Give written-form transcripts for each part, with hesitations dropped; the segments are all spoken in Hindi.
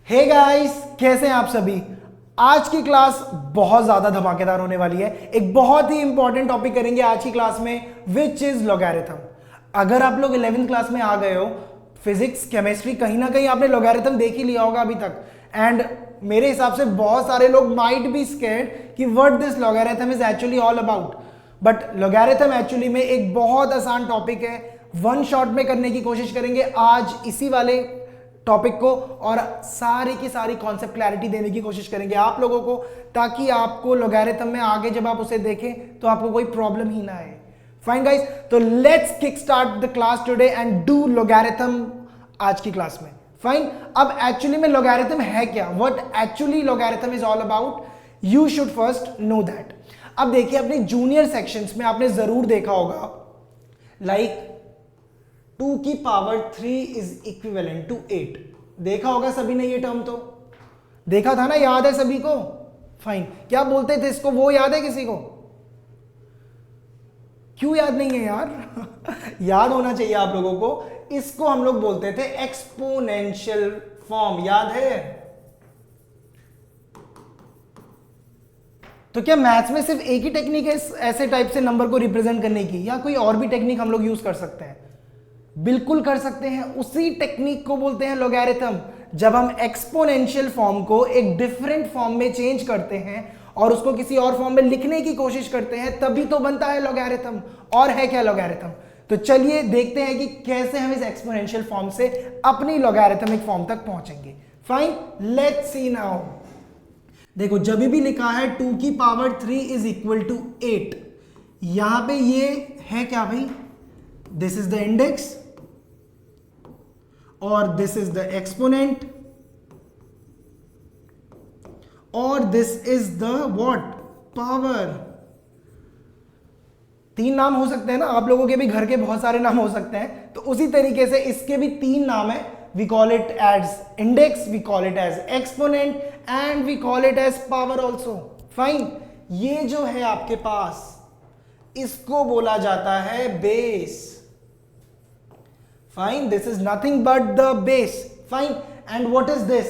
हे गाइस, कैसे हैं आप सभी। आज की क्लास बहुत ज्यादा धमाकेदार होने वाली है। एक बहुत ही इंपॉर्टेंट टॉपिक करेंगे आज की क्लास में, विच इज लॉगरिथम। अगर आप लोग 11th क्लास में आ गए हो, फिजिक्स केमिस्ट्री कहीं ना कहीं आपने लॉगरिथम देख ही लिया होगा अभी तक। एंड मेरे हिसाब से बहुत सारे लोग माइट बी स्कैर्ड कि what this logarithm is actually all about. But logarithm actually में एक बहुत आसान टॉपिक है। वन शॉट में करने की कोशिश करेंगे आज इसी वाले टॉपिक को, और सारी की सारी कॉन्सेप्ट क्लैरिटी देने की कोशिश करेंगे आप लोगों को, ताकि आपको लॉगरिथम में आगे जब आप उसे देखें तो आपको कोई प्रॉब्लम ही ना आए। फाइन गाइस, तो let's kick start the class today and do logarithm आज की क्लास में। फाइन, अब एक्चुअली में लॉगरिथम है क्या, what actually logarithm is all about, you should first know that. अब देखिए, अपने जूनियर सेक्शंस में आपने जरूर देखा होगा लाइक 2 की पावर 3 इज इक्विवेलेंट टू 8। देखा होगा सभी ने ये टर्म, तो देखा था ना, याद है सभी को। फाइन, क्या बोलते थे इसको, वो याद है किसी को? क्यों याद नहीं है यार? याद होना चाहिए आप लोगों को। इसको हम लोग बोलते थे एक्सपोनेंशियल फॉर्म, याद है? तो क्या मैथ्स में सिर्फ एक ही टेक्निक है ऐसे टाइप से नंबर को रिप्रेजेंट करने की, या कोई और भी टेक्निक हम लोग यूज कर सकते हैं? बिल्कुल कर सकते हैं। उसी टेक्निक को बोलते हैं लॉगरिथम। जब हम एक्सपोनेंशियल फॉर्म को एक डिफरेंट फॉर्म में चेंज करते हैं और उसको किसी और फॉर्म में लिखने की कोशिश करते हैं, तभी तो बनता है लॉगरिथम। और है क्या लॉगरिथम? तो चलिए देखते हैं कि कैसे हम इस एक्सपोनेंशियल फॉर्म से अपनी लॉगरिथमिक फॉर्म तक पहुंचेंगे। Fine, let's see now. देखो, जब भी लिखा है 2 की पावर 3 इज इक्वल टू 8, यहां पे ये है क्या भाई? दिस इज द इंडेक्स और दिस इज द एक्सपोनेंट और this is the what? Power. 3 नाम हो सकते हैं ना, आप लोगों के भी घर के बहुत सारे नाम हो सकते हैं, तो उसी तरीके से इसके भी 3 नाम है। We call it as index, we call it as exponent and we call it as power also. Fine, ये जो है आपके पास, इसको बोला जाता है base. Fine, this is nothing but the base. Fine, and what is this?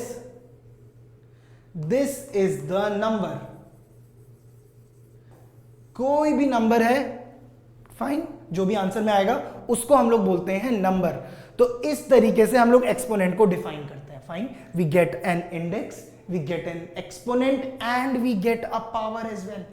This is the number. कोई भी नंबर है, फाइन, जो भी आंसर में आएगा उसको हम लोग बोलते हैं नंबर। तो इस तरीके से हम लोग एक्सपोनेंट को डिफाइन करते हैं। Fine, we get an index, we get an exponent and we get a power as well.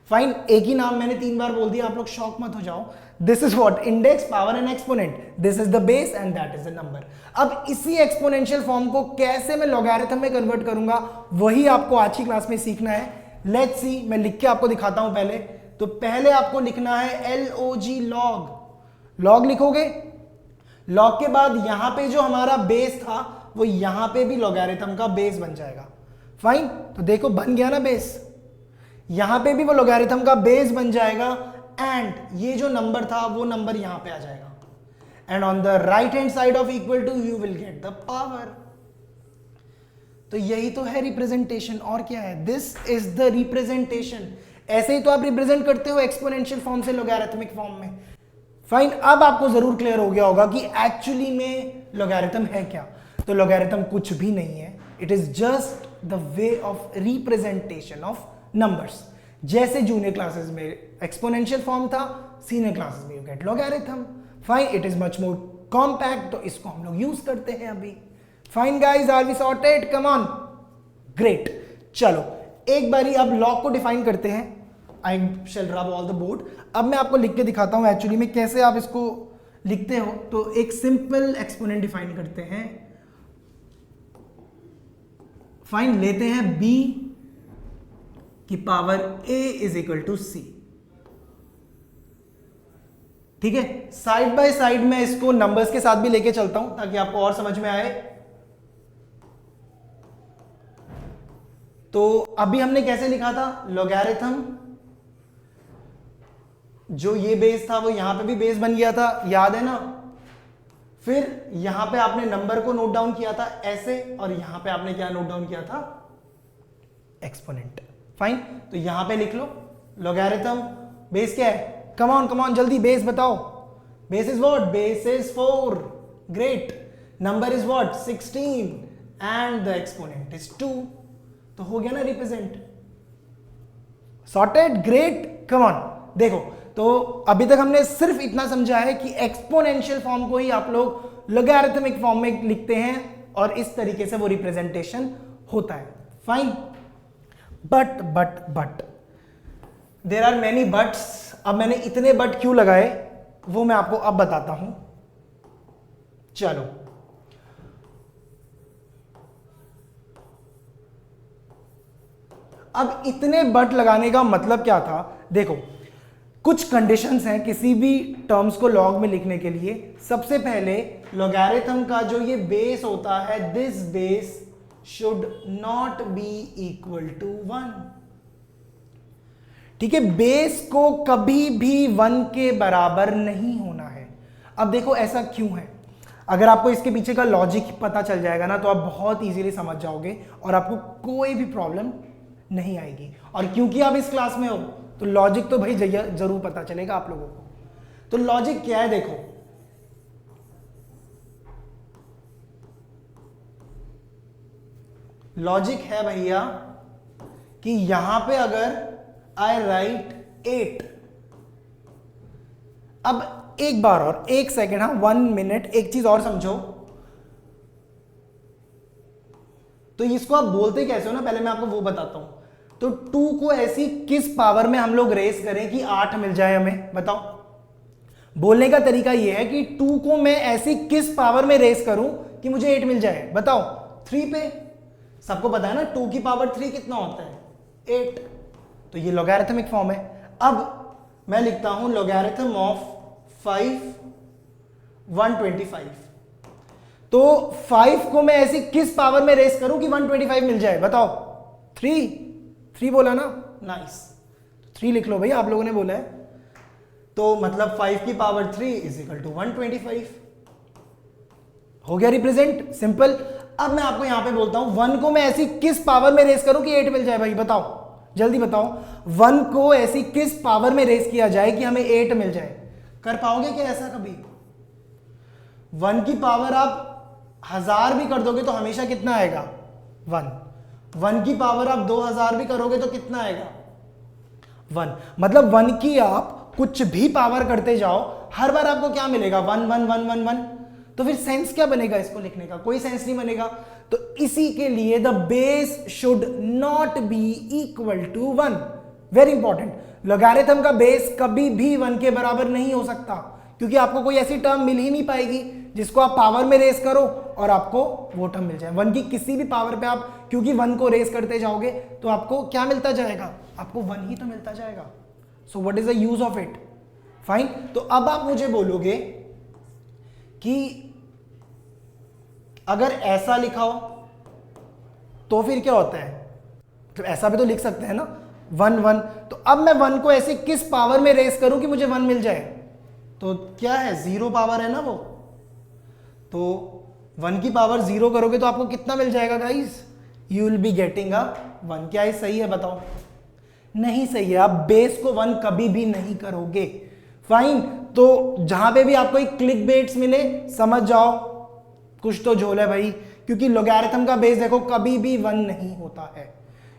Fine, एक ही नाम मैंने 3 बार बोल दिया, आप लोग शॉक मत हो जाओ। This is what? Index, power and exponent. This is the base and that is the number. अब इसी एक्सपोनेंशियल फॉर्म को कैसे मैं लॉगरिथम में कन्वर्ट करूंगा, वही आपको आज की क्लास में सीखना है। लेट्स सी, मैं लिख के आपको दिखाता हूं पहले। तो पहले आपको लिखना है LOG, लॉग। लॉग लिखोगे, लॉग के बाद यहां पे जो हमारा बेस था वो यहां पे भी लॉगरिथम का बेस बन जाएगा। फाइन, तो देखो बन गया ना बेस, यहां पे भी वो लॉगरिथम का बेस बन जाएगा एंड ये जो नंबर था वो नंबर यहां पे आ जाएगा। And on the right hand side of equal to you will get the power. तो यही तो है रिप्रेजेंटेशन, और क्या है? This is the representation. ऐसे ही तो आप रिप्रेजेंट करते हो एक्सपोनेंशियल फॉर्म से लॉगरिथमिक फॉर्म में। फाइन, अब आपको जरूर क्लियर हो गया होगा कि एक्चुअली में लॉगरिथम है क्या। तो लॉगरिथम कुछ भी नहीं है, it is just the way of representation of numbers. जैसे जूनियर क्लासेस में एक्सपोनेंशियल फॉर्म था, सीनियर क्लासेस में you get logarithm. Fine, it is much more compact, तो इसको हम लोग यूज करते हैं अभी। Fine guys, are we sorted? Come on, great. चलो एक बारी अब लॉग को डिफाइन करते हैं। आई शैल रब ऑल द बोर्ड। अब मैं आपको लिख के दिखाता हूं एक्चुअली में कैसे आप इसको लिखते हो। तो एक सिंपल एक्सपोनेंट डिफाइन करते हैं। फाइन, लेते हैं b की power a is equal to c। ठीक है, साइड बाय साइड में इसको नंबर्स के साथ भी लेके चलता हूं ताकि आपको और समझ में आए। तो अभी हमने कैसे लिखा था लॉगरिथम, जो ये बेस था वो यहां पे भी बेस बन गया था, याद है ना? फिर यहां पे आपने नंबर को नोट डाउन किया था ऐसे, और यहां पे आपने क्या नोट डाउन किया था? एक्सपोनेंट। फाइन, तो यहां पे लिख लो लॉगरिथम। बेस क्या है? कम ऑन जल्दी बेस बताओ। Base is what? Base is 4। Great. Number is what? 16। And the exponent is 2, तो हो गया ना represent. Sorted, great, come on. देखो तो अभी तक हमने सिर्फ इतना समझा है कि एक्सपोनेंशियल फॉर्म को ही आप लोग लॉगरिथमिक फॉर्म में लिखते हैं और इस तरीके से वो रिप्रेजेंटेशन होता है। Fine, but there are many buts. अब मैंने इतने बट क्यों लगाए वो मैं आपको अब बताता हूं। चलो, अब इतने बट लगाने का मतलब क्या था? देखो, कुछ कंडीशंस हैं किसी भी टर्म्स को लॉग में लिखने के लिए। सबसे पहले लॉगरिथम का जो ये बेस होता है, this base should not be equal to 1। ठीक है, बेस को कभी भी 1 के बराबर नहीं होना है। अब देखो ऐसा क्यों है, अगर आपको इसके पीछे का लॉजिक पता चल जाएगा ना तो आप बहुत इजीली समझ जाओगे और आपको कोई भी प्रॉब्लम नहीं आएगी। और क्योंकि आप इस क्लास में हो तो लॉजिक तो भाई जरूर पता चलेगा आप लोगों को। तो लॉजिक क्या है? देखो, लॉजिक है भैया कि यहां पे अगर आई राइट 8, अब एक बार और एक सेकेंड, हाँ 1 मिनट, एक चीज और समझो। तो इसको आप बोलते कैसे हो ना, पहले मैं आपको वो बताता हूं। तो 2 को ऐसी किस पावर में हम लोग रेस करें कि 8 मिल जाए हमें? बताओ। बोलने का तरीका यह है कि 2 को मैं ऐसी किस पावर में रेस करूं कि मुझे 8 मिल जाए? बताओ। 3 पे। सबको पता है ना 2 की पावर 3 कितना होता है? 8। तो ये लॉगरिथमिक फॉर्म है। अब मैं लिखता हूं लॉगरिथम ऑफ 5 125। तो 5 को मैं ऐसी किस पावर में रेस करूं कि 125 मिल जाए? बताओ। 3 बोला ना, नाइस। 3 लिख लो भाई, आप लोगों ने बोला है। तो मतलब 5 की पावर 3 इज इक्वल टू 125। हो गया रिप्रेजेंट, सिंपल। अब मैं आपको यहां पे बोलता हूं 1 को मैं ऐसी किस पावर में रेस करूं कि 8 मिल जाए? भाई बताओ, जल्दी बताओ। 1 को ऐसी किस पावर में रेस किया जाए कि हमें 8 मिल जाए? कर पाओगे क्या ऐसा कभी? 1 की पावर आप 1000 भी कर दोगे तो हमेशा कितना आएगा? 1 की पावर आप 2000 भी करोगे तो कितना आएगा? 1। मतलब 1 की आप कुछ भी पावर करते जाओ, हर बार आपको क्या मिलेगा? 1 1 1 1 1। तो फिर सेंस क्या बनेगा इसको लिखने का? कोई सेंस नहीं बनेगा। तो इसी के लिए the base should not be equal to 1। Very important, logarithm का बेस कभी भी 1 के बराबर नहीं हो सकता, क्योंकि आपको कोई ऐसी टर्म मिल ही नहीं पाएगी जिसको आप पावर में रेस करो और आपको वो टर्म मिल जाए। 1 की किसी भी पावर पे आप क्योंकि 1 को रेस करते जाओगे तो आपको क्या मिलता जाएगा? आपको 1 ही तो मिलता जाएगा। So what is the use of it? Fine. तो अब आप मुझे बोलोगे कि अगर ऐसा लिखा हो तो फिर क्या होता है? तो ऐसा भी तो लिख सकते हैं ना, 1 1। तो अब मैं 1 को ऐसे किस पावर में रेस करूं कि मुझे 1 मिल जाए? तो क्या है? 0 पावर है ना वो। तो 1 की पावर 0 करोगे तो आपको कितना मिल जाएगा guys? You will be getting a 1। क्या ये सही है? बताओ। नहीं सही है, आप बेस को 1 कभी भी नहीं करोगे। फाइन। तो जहां पे भी आपको एक क्लिक बेट्स मिले, समझ जाओ कुछ तो झोल है भाई, क्योंकि लॉगरिथम का बेस देखो कभी भी 1 नहीं होता है।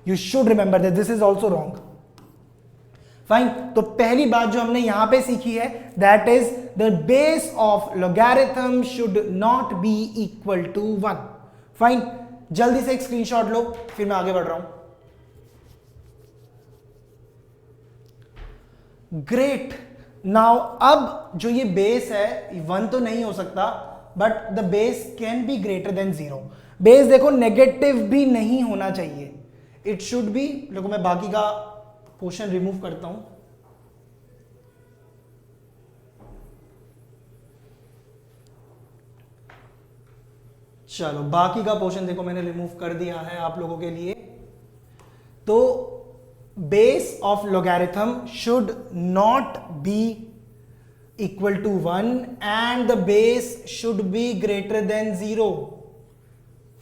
You should remember that this is also wrong. Fine. तो पहली बात जो हमने यहां पे सीखी है, that is the base of logarithm should not be equal to 1। Fine. जल्दी से एक स्क्रीनशॉट लो, फिर मैं आगे बढ़ रहा हूं। ग्रेट। नाउ अब जो ये बेस है 1 तो नहीं हो सकता, but the base can be greater than 0। Base देखो नेगेटिव भी नहीं होना चाहिए, इट शुड बी। देखो मैं बाकी का पोर्शन रिमूव करता हूं। चलो बाकी का पोर्शन देखो मैंने रिमूव कर दिया है आप लोगों के लिए। तो base of logarithm should not be equal to 1 and the base should be greater than 0।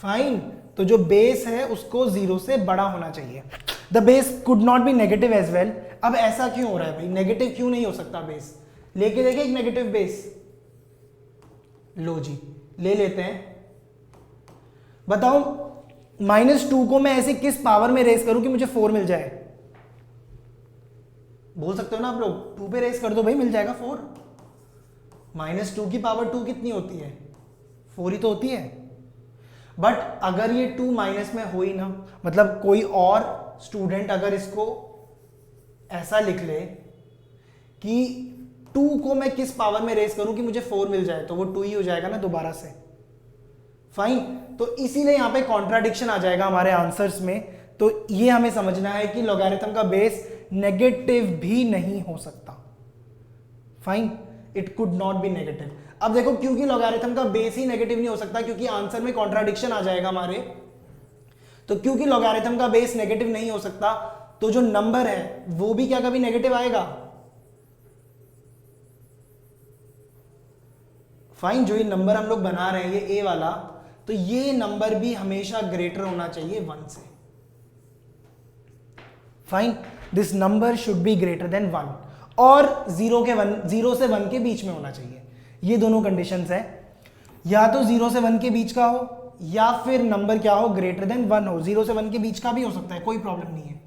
Fine. तो जो बेस है उसको 0 से बड़ा होना चाहिए। The base could not be negative as well. अब ऐसा क्यों हो रहा है भाई? नेगेटिव क्यों नहीं हो सकता बेस? लेके देखे एक नेगेटिव बेस। लो जी, ले लेते हैं। बताओ -2 को मैं ऐसे किस पावर में रेस करूं कि मुझे 4 मिल जाए? बोल सकते हो ना आप लोग, 2 पे रेस कर दो भाई, मिल जाएगा 4। -2 की पावर 2 कितनी होती है? 4 ही तो होती है। बट अगर ये 2 माइनस में हो ही ना, मतलब कोई और स्टूडेंट अगर इसको ऐसा लिख ले कि 2 को मैं किस पावर में रेस करूं कि मुझे 4 मिल जाए, तो वो 2 ही हो जाएगा ना दोबारा से। फाइन, तो इसीलिए यहां पे कॉन्ट्राडिक्शन आ जाएगा हमारे आंसर्स में। तो ये हमें समझना है कि लॉगरिथम का बेस नेगेटिव भी नहीं हो सकता। Fine, it could not be negative. अब देखो, क्योंकि लॉगरिथम का बेस ही नेगेटिव नहीं हो सकता, क्योंकि आंसर में कॉन्ट्राडिक्शन आ जाएगा हमारे, तो क्योंकि लॉगरिथम का बेस नेगेटिव नहीं हो सकता, तो जो नंबर है वो भी क्या कभी नेगेटिव आएगा? फाइन, जो ये नंबर हम लोग बना रहे हैं ये a वाला, तो ये नंबर भी हमेशा ग्रेटर होना चाहिए 1 से। Fine, this number should be greater then 1, और 0 से 1 के बीच में होना चाहिए। ये दोनों कंडीशंस है, या तो 0 से 1 के बीच का हो, या फिर नंबर क्या हो, ग्रेटर देन 1 हो। 0 से 1 के बीच का भी हो सकता है, कोई प्रॉब्लम नहीं है,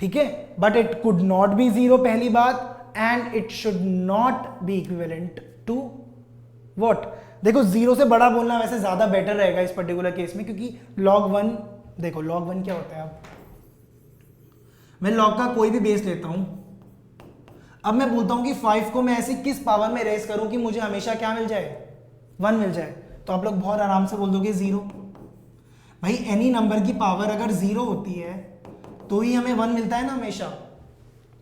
ठीक है। But it could not be 0 पहली बात, and it should not be equivalent to what? देखो, 0 से बड़ा बोलना वैसे ज्यादा बेटर रहेगा इस पर्टिकुलर केस में, क्योंकि log 1, देखो log 1 क्या होता है? अब मैं log का कोई भी बेस लेता हूं, अब मैं बोलता हूं कि 5 को मैं ऐसी किस पावर में रेस करूं कि मुझे हमेशा क्या मिल जाए? 1 मिल जाए। तो आप लोग बहुत आराम से बोल दोगे 0। भाई, एनी नंबर की पावर अगर 0 होती है तो ही हमें 1 मिलता है ना हमेशा,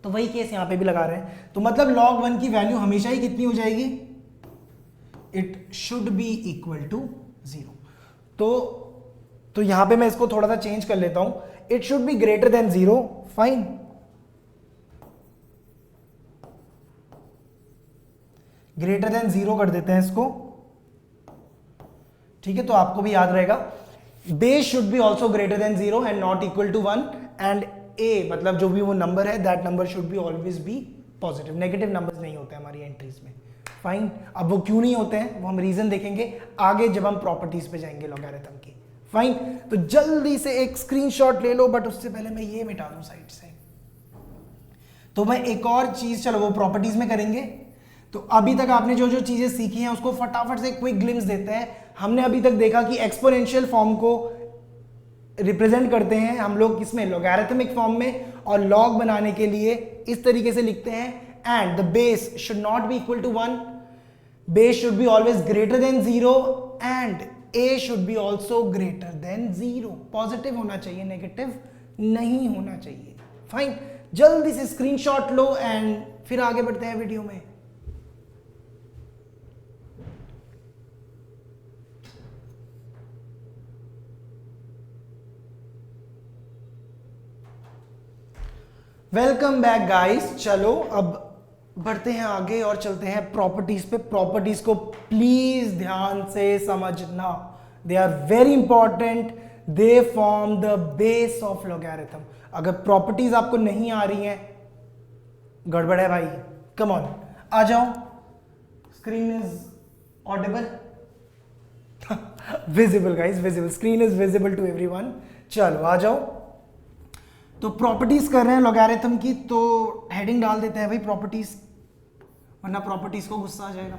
तो वही केस यहां पे भी लगा रहे हैं। तो मतलब log 1 की वैल्यू हमेशा ही कितनी हो जाएगी? It should be equal to 0। तो यहां पे मैं इसको थोड़ा सा चेंज कर लेता हूं, it should be greater than 0। Fine, greater than 0 कर देते हैं इसको, ठीक है। तो आपको भी याद रहेगा, base should be also greater than 0 and not equal to 1, and a मतलब जो भी वो नंबर है, that number should be always be positive. Negative numbers नहीं होते हमारी एंट्रीज में। फाइन, अब वो क्यों नहीं होते हैं वो हम रीजन देखेंगे आगे जब हम प्रॉपर्टीज पे जाएंगे लॉगरिथम की। फाइन, तो जल्दी से एक स्क्रीनशॉट ले लो, बट उससे पहले मैं ये मिटा दूं साइड से। तो मैं एक और चीज, चलो वो प्रॉपर्टीज में करेंगे। तो अभी तक आपने जो जो चीजें सीखी हैं उसको फटाफट से क्विक ग्लिम्स देते हैं। हमने अभी तक देखा कि एक्सपोनेंशियल फॉर्म को रिप्रेजेंट करते हैं हम लोग किसमें? लॉगरिथमिक फॉर्म में, और लॉग बनाने के लिए इस तरीके से लिखते हैं, and the base should not be equal to 1, base should be always greater than 0, and a should be also greater than 0। Positive होना चाहिए, नेगेटिव नहीं होना चाहिए। फाइन, जल्दी से स्क्रीनशॉट लो एंड फिर आगे बढ़ते हैं वीडियो में। Welcome back guys. चलो अब बढ़ते हैं आगे और चलते हैं प्रॉपर्टीज पे। प्रॉपर्टीज को प्लीज ध्यान से समझना, they are very important, they form the base of logarithm. अगर प्रॉपर्टीज आपको नहीं आ रही हैं, गड़बड़ है भाई। कम ऑन, आ जाओ। Screen is audible, visible guys, visible, screen is visible to everyone. चलो आ जाओ। तो प्रॉपर्टीज कर रहे हैं लॉगरिथम की, तो हेडिंग डाल देते हैं भाई प्रॉपर्टीज, वरना प्रॉपर्टीज को गुस्सा आ जाएगा।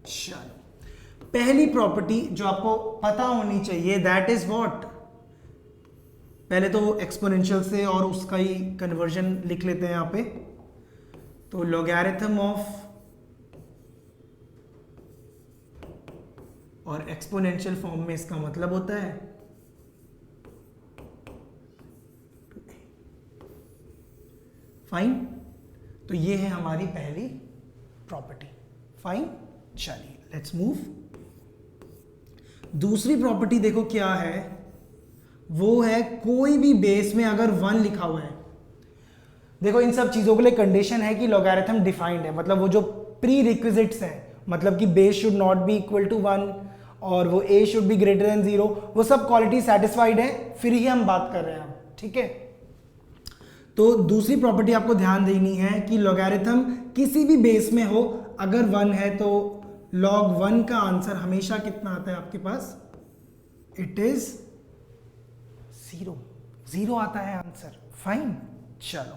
चलो, पहली प्रॉपर्टी जो आपको पता होनी चाहिए, दैट इज व्हाट? पहले तो एक्सपोनेंशियल से और उसका ही कन्वर्जन लिख लेते हैं यहां पे। तो लॉगरिथम ऑफ और एक्सपोनेंशियल फॉर्म में इसका मतलब होता है फाइन। तो ये है हमारी पहली प्रॉपर्टी। फाइन, चलिए लेट्स मूव। दूसरी प्रॉपर्टी देखो क्या है, वो है कोई भी बेस में अगर 1 लिखा हुआ है। देखो, इन सब चीजों के लिए कंडीशन है कि लॉगरिथम डिफाइंड है, मतलब वो जो प्री रिक्विजिट्स हैं, मतलब कि base should not be equal to 1 और वो a should be greater than 0, वो सब क्वालिटी सेटिस्फाइड है, फिर ही हम बात कर रहे हैं। ठीक है, तो दूसरी प्रॉपर्टी आपको ध्यान देनी है कि लॉगरिथम किसी भी बेस में हो, अगर 1 है तो log 1 का आंसर हमेशा कितना आता है आपके पास? इट इज 0 आता है आंसर। फाइन, चलो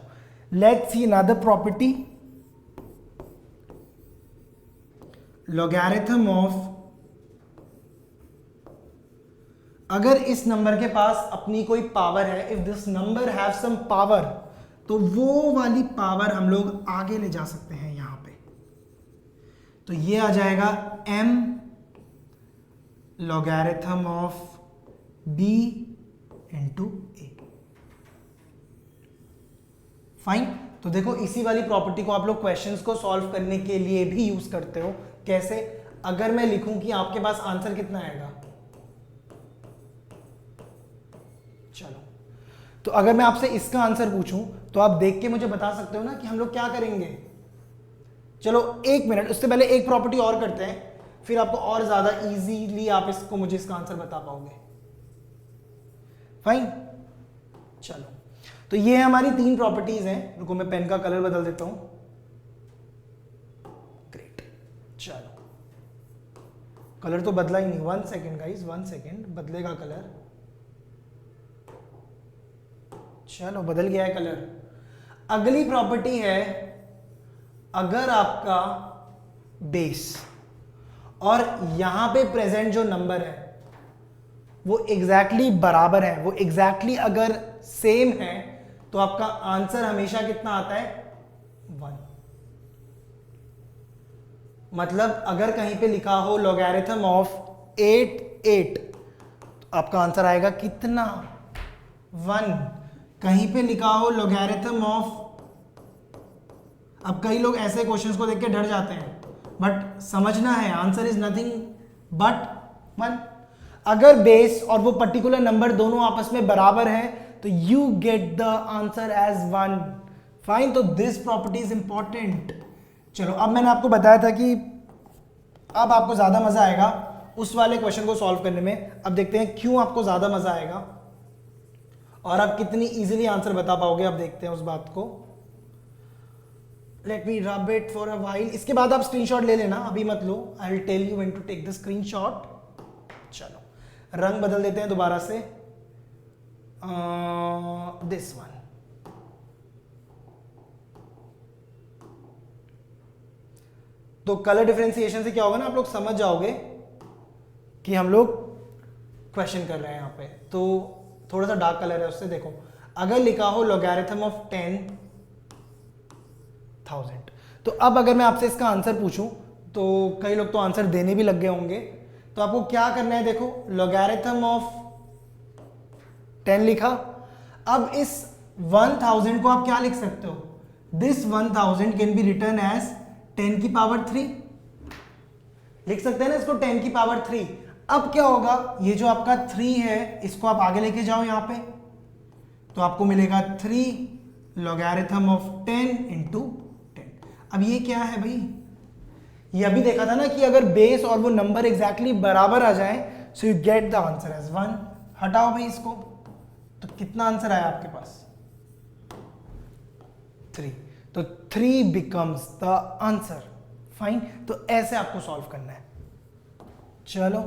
let's see another property. Logarithm of, अगर इस नंबर के पास अपनी कोई पावर है, if this number have some power, तो वो वाली पावर हम लोग आगे ले जा सकते हैं यहां पे। तो ये आ जाएगा m logarithm of b into a। Fine, तो देखो इसी वाली प्रॉपर्टी को आप लोग क्वेश्चंस को सॉल्व करने के लिए भी यूज करते हो। कैसे? अगर मैं लिखूं कि आपके पास आंसर कितना आएगा, चलो, तो अगर मैं आपसे इसका आंसर पूछूं तो आप देख के मुझे बता सकते हो ना कि हम लोग क्या करेंगे। चलो एक मिनट, उससे पहले एक प्रॉपर्टी और करते हैं, फिर आपको और ज्यादा इजीली आप इसको मुझे इसका आंसर बता पाओगे। फाइन, चलो, तो ये हमारी 3 प्रॉपर्टीज हैं। रुको मैं पेन का कलर बदल देता हूं। ग्रेट, चलो, कलर तो बदला ही नहीं। 1 सेकेंड गाइस, 1 सेकेंड, बदलेगा कलर। चलो बदल गया है कलर। अगली प्रॉपर्टी है, अगर आपका बेस और यहां पे प्रेजेंट जो नंबर है वो एग्जैक्टली बराबर है, वो एग्जैक्टली अगर सेम है, तो आपका आंसर हमेशा कितना आता है? 1। मतलब अगर कहीं पे लिखा हो लॉगरिथम ऑफ 8 तो आपका आंसर आएगा कितना? 1। कहीं पे लिखा हो लॉगरिथम ऑफ, अब कई लोग ऐसे क्वेश्चंस को देख के डर जाते हैं, बट समझना है आंसर इज नथिंग बट 1। अगर बेस और वो पर्टिकुलर नंबर दोनों आपस में बराबर है तो you get the answer as 1। Fine, तो दिस प्रॉपर्टी इज इंपॉर्टेंट। चलो, अब मैंने आपको बताया था कि अब आपको ज्यादा मजा आएगा उस वाले क्वेश्चन को सॉल्व करने में। अब देखते हैं क्यों आपको ज्यादा मजा आएगा और आप कितनी इजीली आंसर बता पाओगे। अब देखते हैं उस बात को। Let me rub it for a while. इसके बाद आप स्क्रीनशॉट ले लेना, अभी मत लो। I will tell you when to take the screenshot. चलो, रंग बदल देते हैं दोबारा से, दिस वन। तो कलर डिफरेंशिएशन से क्या होगा ना, आप लोग समझ जाओगे कि हम लोग क्वेश्चन कर रहे हैं यहां पे। तो थोड़ा सा डार्क कलर है, उससे देखो, अगर लिखा हो लॉगरिथम ऑफ 10,000, तो अब अगर मैं आपसे इसका आंसर पूछूं तो कई लोग तो आंसर देने भी लग गए होंगे। तो आपको क्या करना है, देखो लॉगरिथम ऑफ 10 लिखा। अब इस 1000 को आप क्या लिख सकते हो? This 1000 can be written as 10 की पावर 3। लिख सकते हैं ना इसको 10 की पावर 3। अब क्या होगा, ये जो आपका 3 है इसको आप आगे लेके जाओ यहां पे, तो आपको मिलेगा 3 लॉगरिथम ऑफ 10 इंटू 10। अब ये क्या है भाई, ये अभी देखा था ना कि अगर बेस और वो नंबर एग्जैक्टली बराबर आ जाए so you get the answer as 1। हटाओ भाई इसको, तो कितना आंसर आया आपके पास? 3। तो 3 बिकम्स द आंसर। फाइन, तो ऐसे आपको सॉल्व करना है। चलो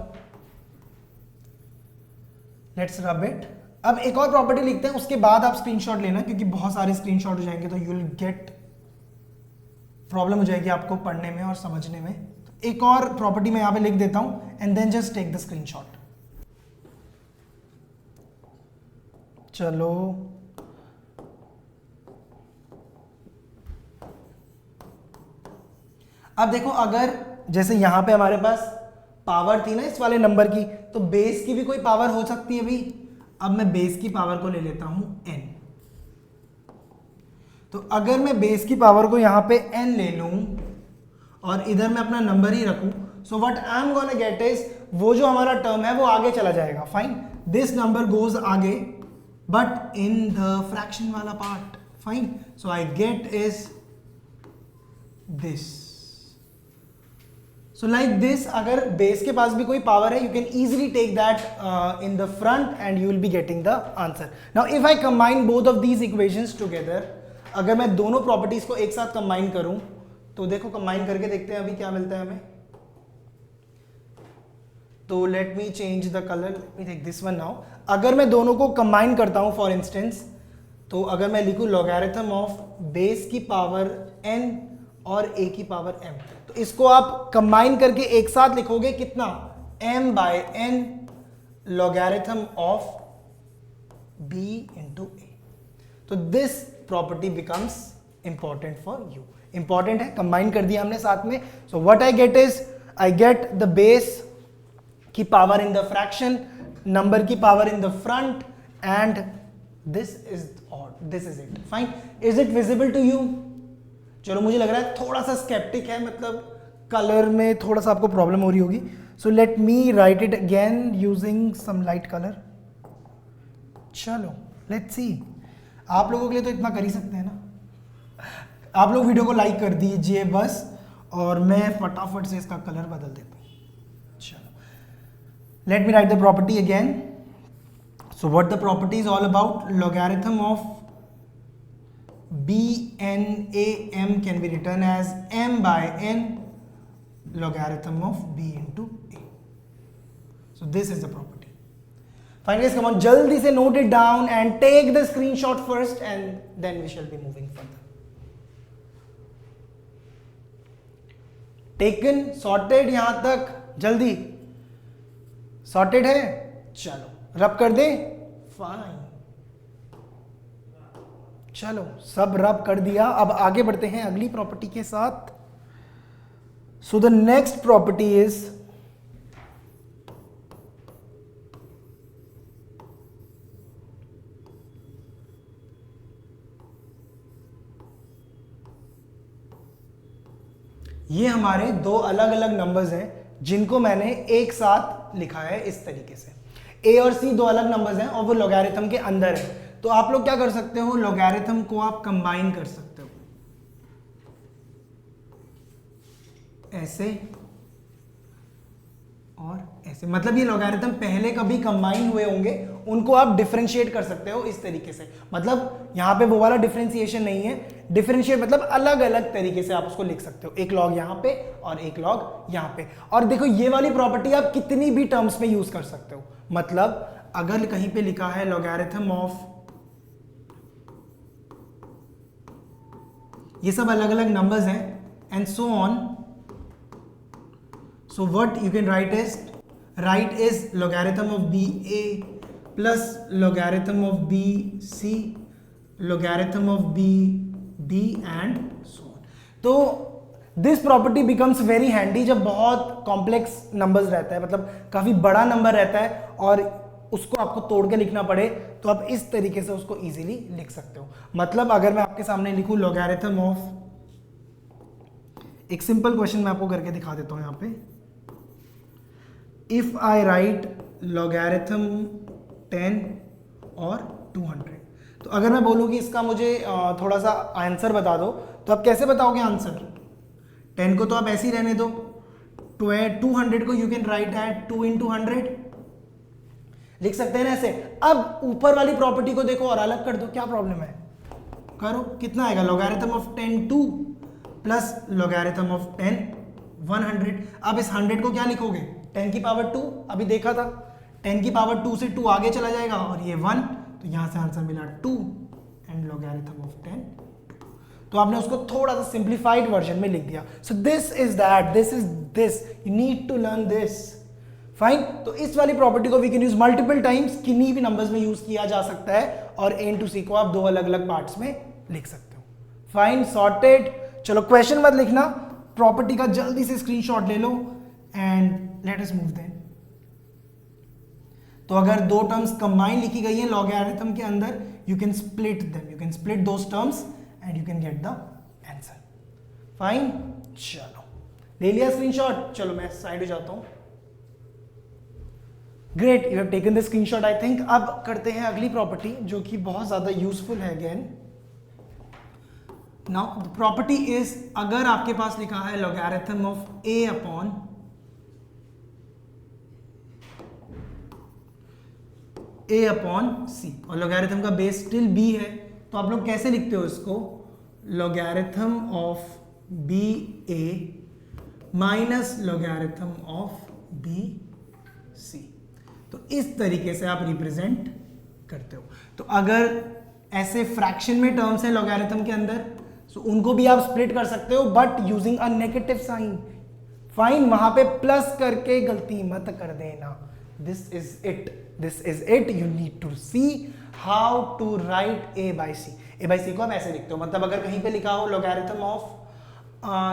लेट्स रब इट। अब एक और प्रॉपर्टी लिखते हैं, उसके बाद आप स्क्रीनशॉट लेना, क्योंकि बहुत सारे स्क्रीनशॉट हो जाएंगे तो यू विल गेट, प्रॉब्लम हो जाएगी आपको पढ़ने में और समझने में। तो एक और प्रॉपर्टी मैं यहां पे लिख देता हूं and then just take the screenshot. चलो, अब देखो, अगर जैसे यहां पे हमारे पास पावर थी ना इस वाले नंबर की, तो बेस की भी कोई पावर हो सकती है भाई। अब मैं बेस की पावर को ले लेता हूं n। तो अगर मैं बेस की पावर को यहां पे n ले लूं और इधर मैं अपना नंबर ही रखूं, so what I am gonna get is, वो जो हमारा टर्म है वो आगे चला जाएगा। फाइन, दिस नंबर गोज आगे बट इन द फ्रैक्शन वाला part. Fine, so I get is this. So like this, अगर बेस के पास भी कोई पावर है, you can easily take that in the front and you will be getting the answer. Now if I combine both of these equations together, अगर मैं दोनों प्रॉपर्टीज को एक साथ कंबाइन करूं, तो देखो कंबाइन करके देखते हैं अभी क्या मिलता है हमें। तो let me change the colour, let me take this one now. अगर मैं दोनों को कंबाइन करता हूं फॉर इंस्टेंस, तो अगर मैं लिखूं लॉगरिथम ऑफ बेस की पावर n और a की पावर m, तो इसको आप कंबाइन करके एक साथ लिखोगे कितना, m by n logarithm of b into a। तो this property becomes important for you. Important है, कंबाइन कर दिया हमने साथ में। So what I get is, I get the base की power in the fraction, number की power in the front, and this is it. Fine, is it visible to you? चलो, मुझे लग रहा है थोड़ा सा स्केप्टिक है, मतलब कलर में थोड़ा सा आपको प्रॉब्लम हो रही होगी। So let me write it again using some light colour. चलो लेट्स सी। आप लोगों के लिए तो इतना कर ही सकते हैं ना, आप लोग वीडियो को लाइक कर दीजिए बस, और मैं फटाफट से इसका कलर बदल देता हूँ। चलो, late me right the property again. So what the property is all about, logarithm of b n a m can be written as m by n logarithm of b into a. So this is the property. Fine guys, come on, jaldi se note it down and take the screenshot first, and then we shall be moving further. Taken, sorted, यहां तक जल्दी sorted है। चलो रब कर दे। फाइन, चलो सब रब कर दिया। अब आगे बढ़ते हैं अगली प्रॉपर्टी के साथ। So the next property is, ये हमारे दो अलग अलग नंबर्स हैं जिनको मैंने एक साथ लिखा है इस तरीके से। a और c दो अलग नंबर्स हैं और वो लॉगरिथम के अंदर है। तो आप लोग क्या कर सकते हो, लॉगरिथम को आप कंबाइन कर सकते हो ऐसे और ऐसे, मतलब ये लॉगरिथम पहले कभी कंबाइन हुए होंगे, उनको आप डिफरेंशिएट कर सकते हो इस तरीके से। मतलब यहां पे वो वाला डिफरेंशिएशन नहीं है, डिफरेंशिएट मतलब अलग अलग तरीके से आप उसको लिख सकते हो, एक लॉग यहां पे और एक लॉग यहां पे। और देखो ये वाली प्रॉपर्टी आप कितनी भी टर्म्स में यूज कर सकते हो। मतलब अगर कहीं पे लिखा है लॉगरिथम ऑफ, ये सब अलग अलग नंबर्स हैं and so on, so what you can write is logarithm of B A plus logarithm of B C, logarithm of B D and so on. तो this property becomes very handy जब बहुत कॉम्प्लेक्स नंबर्स रहता है, मतलब काफी बड़ा नंबर रहता है और उसको आपको तोड़ के लिखना पड़े, तो आप इस तरीके से उसको इजीली लिख सकते हो। मतलब अगर मैं आपके सामने लिखूं लॉगरिथम ऑफ, एक सिंपल क्वेश्चन मैं आपको करके दिखा देता हूं यहां पे। इफ आई राइट लॉगरिथम 10 और 200, तो अगर मैं बोलूं कि इसका मुझे थोड़ा सा आंसर बता दो, तो आप कैसे बताओगे आंसर? 10 को तो आप ऐसे ही रहने दो, 200 को you can write at 2 into 100, लिख सकते हैं ना ऐसे। अब ऊपर वाली प्रॉपर्टी को देखो और अलग कर दो, क्या प्रॉब्लम है? करो, कितना आएगा? Logarithm of 10 2 plus logarithm of 10 100। अब इस 100 को क्या लिखोगे? 10 की पावर 2, अभी देखा था 10 की पावर 2 से 2 आगे चला जाएगा और ये 1, तो यहां से आंसर मिला 2 एंड लॉगरिथम ऑफ 10 2। तो आपने उसको थोड़ा सा सिंप्लीफाइड वर्जन में लिख दिया। So this is that, this is this, you need to learn this. Fine, तो इस वाली प्रॉपर्टी को we can use multiple times, किन्हीं भी नंबर्स में यूज किया जा सकता है, और a टू c को आप दो अलग अलग पार्ट्स में लिख सकते हो। Fine, sorted. चलो क्वेश्चन मत लिखना, प्रॉपर्टी का जल्दी से स्क्रीनशॉट ले लो and let us move then. तो अगर दो टर्म्स कंबाइन लिखी गई है लॉगरिथम के अंदर, you can split them, you can split those terms and you can get the answer. Fine, चलो ले लिया स्क्रीनशॉट। चलो मैं साइड हो जाता हूं। Great, you have taken the screenshot I think. अब करते हैं अगली प्रॉपर्टी जो कि बहुत ज्यादा यूजफुल है again. Now the property is, अगर आपके पास लिखा है logarithm of a upon c और लॉगरिथम का बेस स्टिल b है, तो आप लोग कैसे लिखते हो इसको? Logarithm of b a minus logarithm of b सी। तो इस तरीके से आप रिप्रेजेंट करते हो। तो अगर ऐसे फ्रैक्शन में टर्म्स है लॉगरिथम के अंदर, तो उनको भी आप स्प्लिट कर सकते हो but using a negative sign. Fine, वहां पे प्लस करके गलती मत कर देना। This is it you need to see how to write a by c। a by c को आप ऐसे लिखते हो, मतलब अगर कहीं पे लिखा हो logarithm of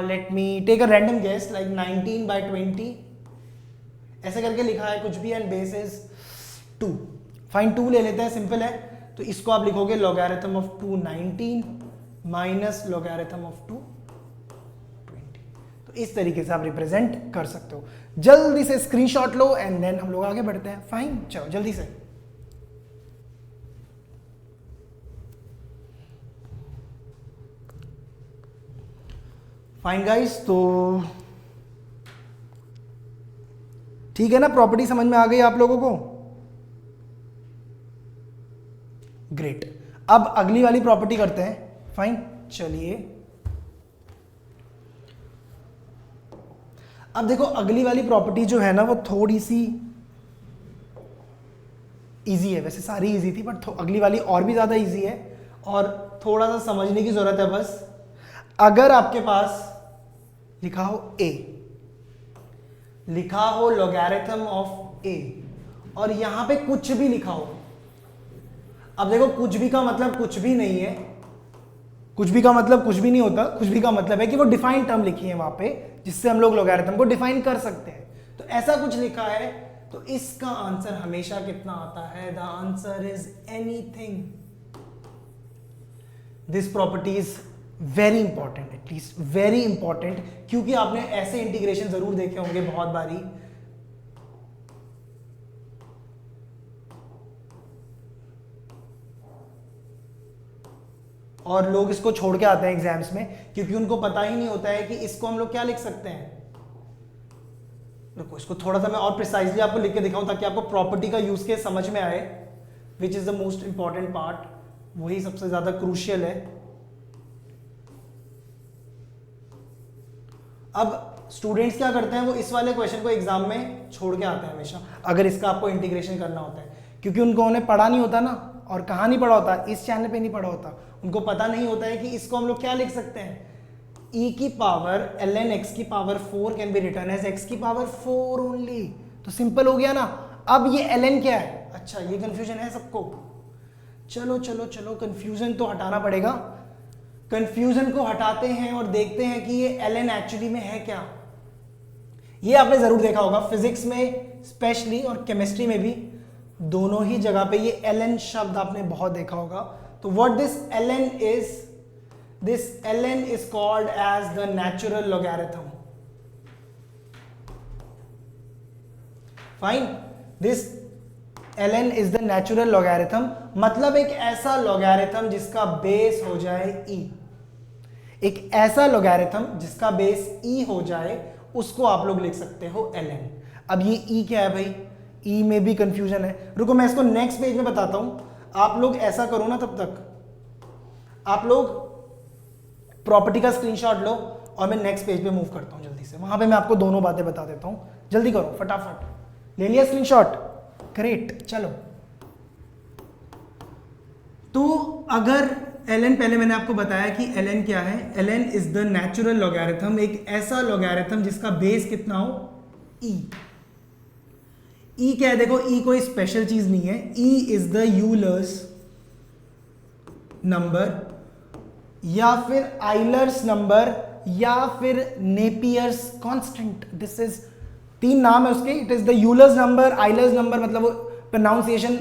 let me take a random guess like 19 by 20 ऐसे करके लिखा है कुछ भी, एंड बेस इज 2। फाइन, 2 ले लेते हैं, सिंपल है। तो इसको आप लिखोगे logarithm of 219 minus logarithm of 220। तो इस तरीके से आप रिप्रेजेंट कर सकते हो। जल्दी से स्क्रीनशॉट लो एंड देन हम लोग आगे बढ़ते हैं। फाइन, चलो जल्दी से। फाइन गाइस, तो ठीक है ना, प्रॉपर्टी समझ में आ गई आप लोगों को? ग्रेट। अब अगली वाली प्रॉपर्टी करते हैं। फाइन, चलिए अब देखो अगली वाली प्रॉपर्टी जो है ना वो थोड़ी सी इजी है, वैसे सारी इजी थी बट अगली वाली और भी ज्यादा इजी है और थोड़ा सा समझने की जरूरत है बस। अगर आपके पास लिखा हो a, लिखा हो लॉगरिथम ऑफ a और यहां पे कुछ भी लिखा हो, अब देखो कुछ भी का मतलब कुछ भी नहीं है, कुछ भी का मतलब कुछ भी नहीं होता, कुछ भी का मतलब है कि वो डिफाइंड टर्म लिखी है वहां पे जिससे हम लोग लॉगरिथम को डिफाइन कर सकते हैं। तो ऐसा कुछ लिखा है तो इसका आंसर हमेशा कितना आता है? The answer is anything. This property is very important, at least very important, क्योंकि आपने ऐसे इंटीग्रेशन जरूर देखे होंगे बहुत बारी। और लोग इसको छोड़ के आते हैं एग्जाम्स में क्योंकि उनको पता ही नहीं होता है कि इसको हम लोग क्या लिख सकते हैं। देखो इसको थोड़ा सा मैं और प्रिसाइजली आपको लिख के दिखाऊं ताकि आपको प्रॉपर्टी का यूज केस समझ में आए, which is the most important part, वही सबसे ज्यादा क्रूशियल है। अब स्टूडेंट्स क्या करते हैं, वो इस वाले क्वेश्चन को एग्जाम में छोड़ के आते हैं हमेशा, अगर इसका आपको इंटीग्रेशन करना होता है, क्योंकि उनको उन्हें पढ़ा नहीं होता ना, और कहाँ नहीं पढ़ा होता, इस चैनल पे नहीं पढ़ा होता, उनको पता नहीं होता है कि इसको हम लोग क्या लिख सकते हैं। e की पावर ln x की power 4 can be written as x की पावर 4 ओनली। तो सिंपल हो गया ना। अब ये ln क्या है? अच्छा, ये कंफ्यूजन है सबको। चलो चलो चलो, कंफ्यूजन तो हटाना पड़ेगा। कंफ्यूजन को हटाते हैं और देखते हैं कि ये ln एक्चुअली में है क्या। ये आपने जरूर देखा होगा फिजिक्स में स्पेशली और केमिस्ट्री में भी, दोनों ही जगह पे ये ln शब्द आपने बहुत देखा होगा। तो what this ln is, this ln is called as the natural logarithm. Fine, this ln is the natural logarithm, मतलब एक ऐसा logarithm जिसका बेस हो जाए e, एक ऐसा logarithm जिसका बेस e हो जाए, उसको आप लोग लिख सकते हो ln। अब ये e क्या है भाई? e में भी कंफ्यूजन है, रुको मैं इसको नेक्स्ट पेज में बताता हूं। आप लोग ऐसा करो ना, तब तक आप लोग प्रॉपर्टी का स्क्रीनशॉट लो और मैं नेक्स्ट पेज पे मूव करता हूं जल्दी से, वहां पे मैं आपको दोनों बातें बता देता हूं। जल्दी करो फटाफट। ले लिया स्क्रीनशॉट? ग्रेट, चलो। तो अगर ln, पहले मैंने आपको बताया कि ln क्या है। ln is the natural logarithm, एक ऐसा लॉगरिथम जिसका बेस कितना हो? e। e क्या है? देखो e कोई स्पेशल चीज नहीं है, e is the Euler's number या फिर आइलर्स नंबर या फिर नेपियर्स कांस्टेंट। दिस इज, तीन नाम है उसके। It is the Euler's number, Euler's number, मतलब प्रोनाउंसिएशन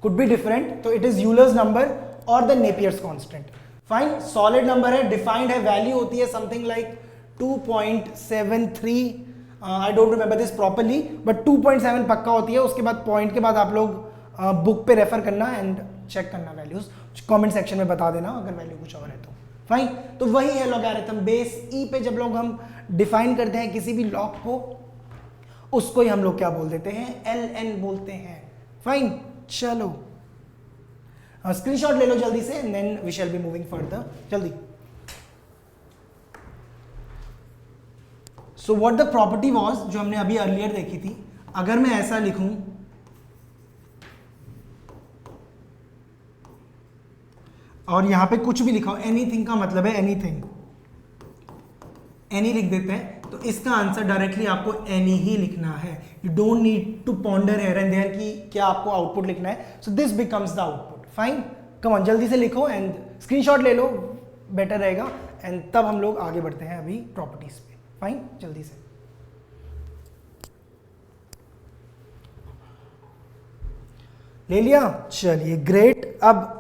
कुड बी डिफरेंट, तो इट इज यूलर्स नंबर और the Napier's constant. Fine, solid number है, डिफाइंड है, वैल्यू होती है something like 2.73। I don't remember this properly but 2.7 पक्का होती है। उसके बाद पॉइंट के बाद आप लोग बुक पे रेफर करना एंड चेक करना वैल्यूज, कमेंट सेक्शन में बता देना अगर वैल्यू कुछ और है तो। फाइन, तो वही है लॉगरिथम। बेस e पे जब लोग हम डिफाइन करते हैं किसी भी लॉग को, उसको ही हम लोग क्या बोल देते हैं? ln बोलते हैं। फाइन, चलो स्क्रीनशॉट ले लो जल्दी से, then we shall be moving further. जल्दी। So what the property was, जो हमने अभी अर्लियर देखी थी, अगर मैं ऐसा लिखूं, और यहां पे कुछ भी लिखा हो, एनीथिंग का मतलब है एनीथिंग, एनी लिख देते हैं, तो इसका आंसर डायरेक्टली आपको एनी ही लिखना है। You don't need to ponder here and there कि क्या आपको आउटपुट लिखना है। So this becomes the output. Fine, come on, जल्दी से लिखो एंड स्क्रीनशॉट ले लो, बेटर रहेगा। एंड तब हम लोग आगे बढ़ते हैं अभी प्रॉपर्टीज पे। फाइन, जल्दी से ले लिया, चलिए ग्रेट। अब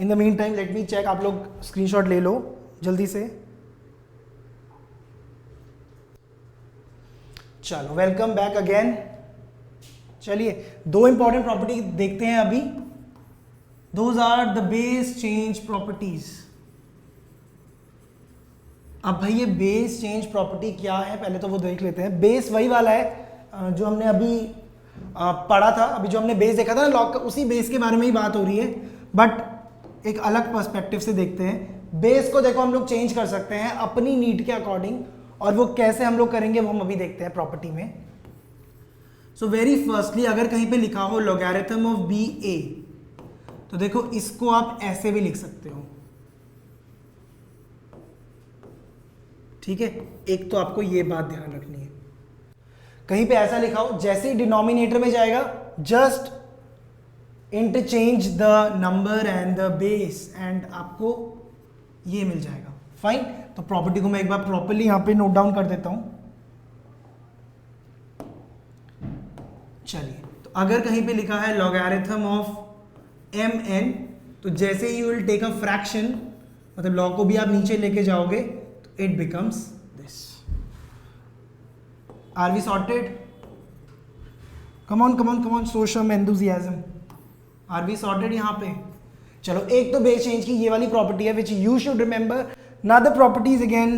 in the meantime let me check, आप लोग स्क्रीनशॉट ले लो जल्दी से। चलो वेलकम बैक अगेन। चलिए दो इंपॉर्टेंट प्रॉपर्टी देखते हैं अभी। Those are the base change properties. अब भाई ये बेस चेंज प्रॉपर्टी क्या है, पहले तो वो देख लेते हैं। बेस वही वाला है जो हमने अभी पढ़ा था, अभी जो हमने बेस देखा था ना लॉग का, उसी बेस के बारे में ही बात हो रही है, बट एक अलग पर्सपेक्टिव से देखते हैं। बेस को देखो हम लोग चेंज कर सकते हैं अपनी नीड के अकॉर्डिंग, और वो कैसे हम लोग करेंगे वो हम अभी देखते हैं प्रॉपर्टी में। सो वेरी फर्स्टली अगर कहीं पे लिखा हो लॉगरिथम ऑफ बी ए, तो देखो इसको आप ऐसे भी लिख सकते हो, ठीक है। एक तो आपको ये बात ध्यान रखनी है, कहीं पे ऐसा लिखा हो, जैसे ही डिनोमिनेटर में जाएगा just interchange the number and the base and आपको ये मिल जाएगा। फाइन, तो प्रॉपर्टी को मैं एक बार प्रॉपर्ली यहां पे नोट डाउन कर देता हूं। चलिए, तो अगर कहीं पे लिखा है लॉगरिथम ऑफ एम एन, तो जैसे ही you will take a fraction, मतलब लॉग को भी आप नीचे लेके जाओगे, तो it becomes this. Are we sorted? Come on come on come on, show some enthusiasm. Are we sorted यहां पे? चलो, एक तो बेस चेंज की ये वाली प्रॉपर्टी है which you should remember. Now the properties again,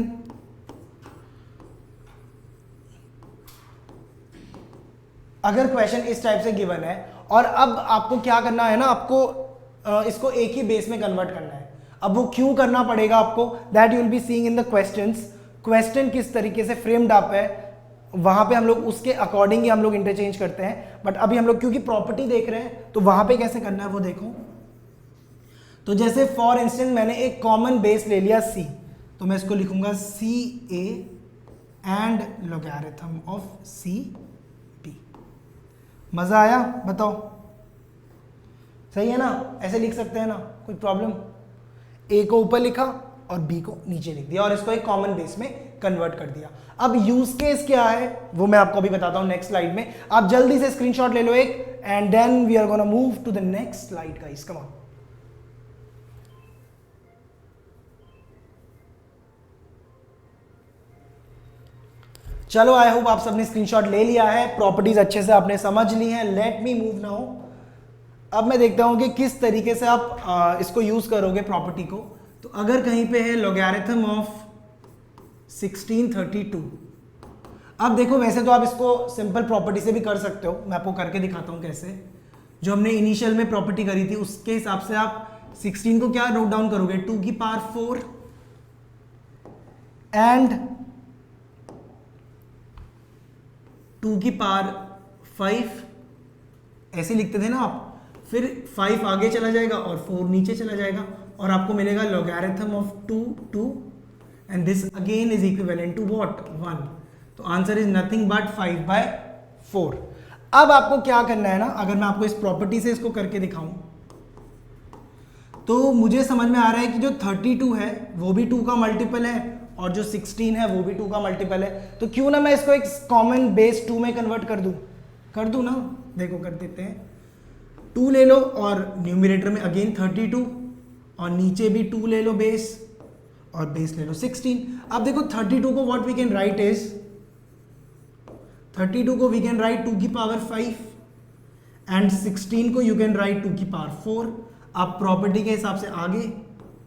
अगर क्वेश्चन इस टाइप से गिवन है और अब आपको क्या करना है ना, आपको इसको एक ही बेस में कन्वर्ट करना है। अब वो क्यों करना पड़ेगा आपको, that you will be seeing in the questions. Question किस तरीके से फ्रेम्ड अप है, वहां पे हम लोग उसके अकॉर्डिंग ही हम लोग इंटरचेंज करते हैं। बट अभी हम लोग क्योंकि प्रॉपर्टी देख रहे हैं, तो वहां पे कैसे करना है वो देखो। तो जैसे फॉर इंस्टेंस मैंने एक कॉमन बेस ले लिया c, तो मैं इसको लिखूंगा C A and logarithm of C B. मजा आया? बताओ, सही है ना? ऐसे लिख सकते हैं ना, कोई प्रॉब्लम? ए को ऊपर लिखा और बी को नीचे लिख दिया और इसको एक कॉमन बेस में कन्वर्ट कर दिया। अब यूज केस क्या है वो मैं आपको अभी बताता हूं नेक्स्ट स्लाइड में। आप जल्दी से स्क्रीनशॉट ले लो एक, and then we are gonna move to the next slide guys, come on. चलो, आई होप आप सबने स्क्रीनशॉट ले लिया है, प्रॉपर्टीज अच्छे से आपने समझ ली हैं। Let me move now. अब मैं देखता हूं कि किस तरीके से आप इसको यूज करोगे प्रॉपर्टी को। तो अगर कहीं पे है लॉगरिथम ऑफ 1632, अब देखो वैसे तो आप इसको सिंपल प्रॉपर्टी से भी कर सकते हो, मैं आपको करके दिखाता हूं कैसे। जो हमने इनिशियल में प्रॉपर्टी करी थी उसके हिसाब से आप 16 को क्या नोट डाउन करोगे, 2 की पावर 4 एंड 2 की पावर 5, ऐसे लिखते थे ना आप। फिर 5 आगे चला जाएगा और 4 नीचे चला जाएगा और आपको मिलेगा logarithm of 2 and this again is equivalent to what, 1। तो आंसर इज नथिंग बट 5/4। अब आपको क्या करना है ना, अगर मैं आपको इस प्रॉपर्टी से इसको करके दिखाऊं, तो मुझे समझ में आ रहा है कि जो 32 है वो भी 2 का मल्टीपल है और जो 16 है वो भी 2 का मल्टीपल है। तो क्यों ना मैं इसको एक कॉमन बेस 2 में कन्वर्ट कर दूं ना। देखो कर देते हैं, 2 ले लो और न्यूमरेटर में अगेन 32 और नीचे भी 2 ले लो बेस और बेस ले लो 16। अब देखो 32 को what we can write is, 32 को वी कैन राइट 2 की पावर 5 एंड 16 को यू कैन राइट 2 की पावर 4। आप प्रॉपर्टी के हिसाब से आगे,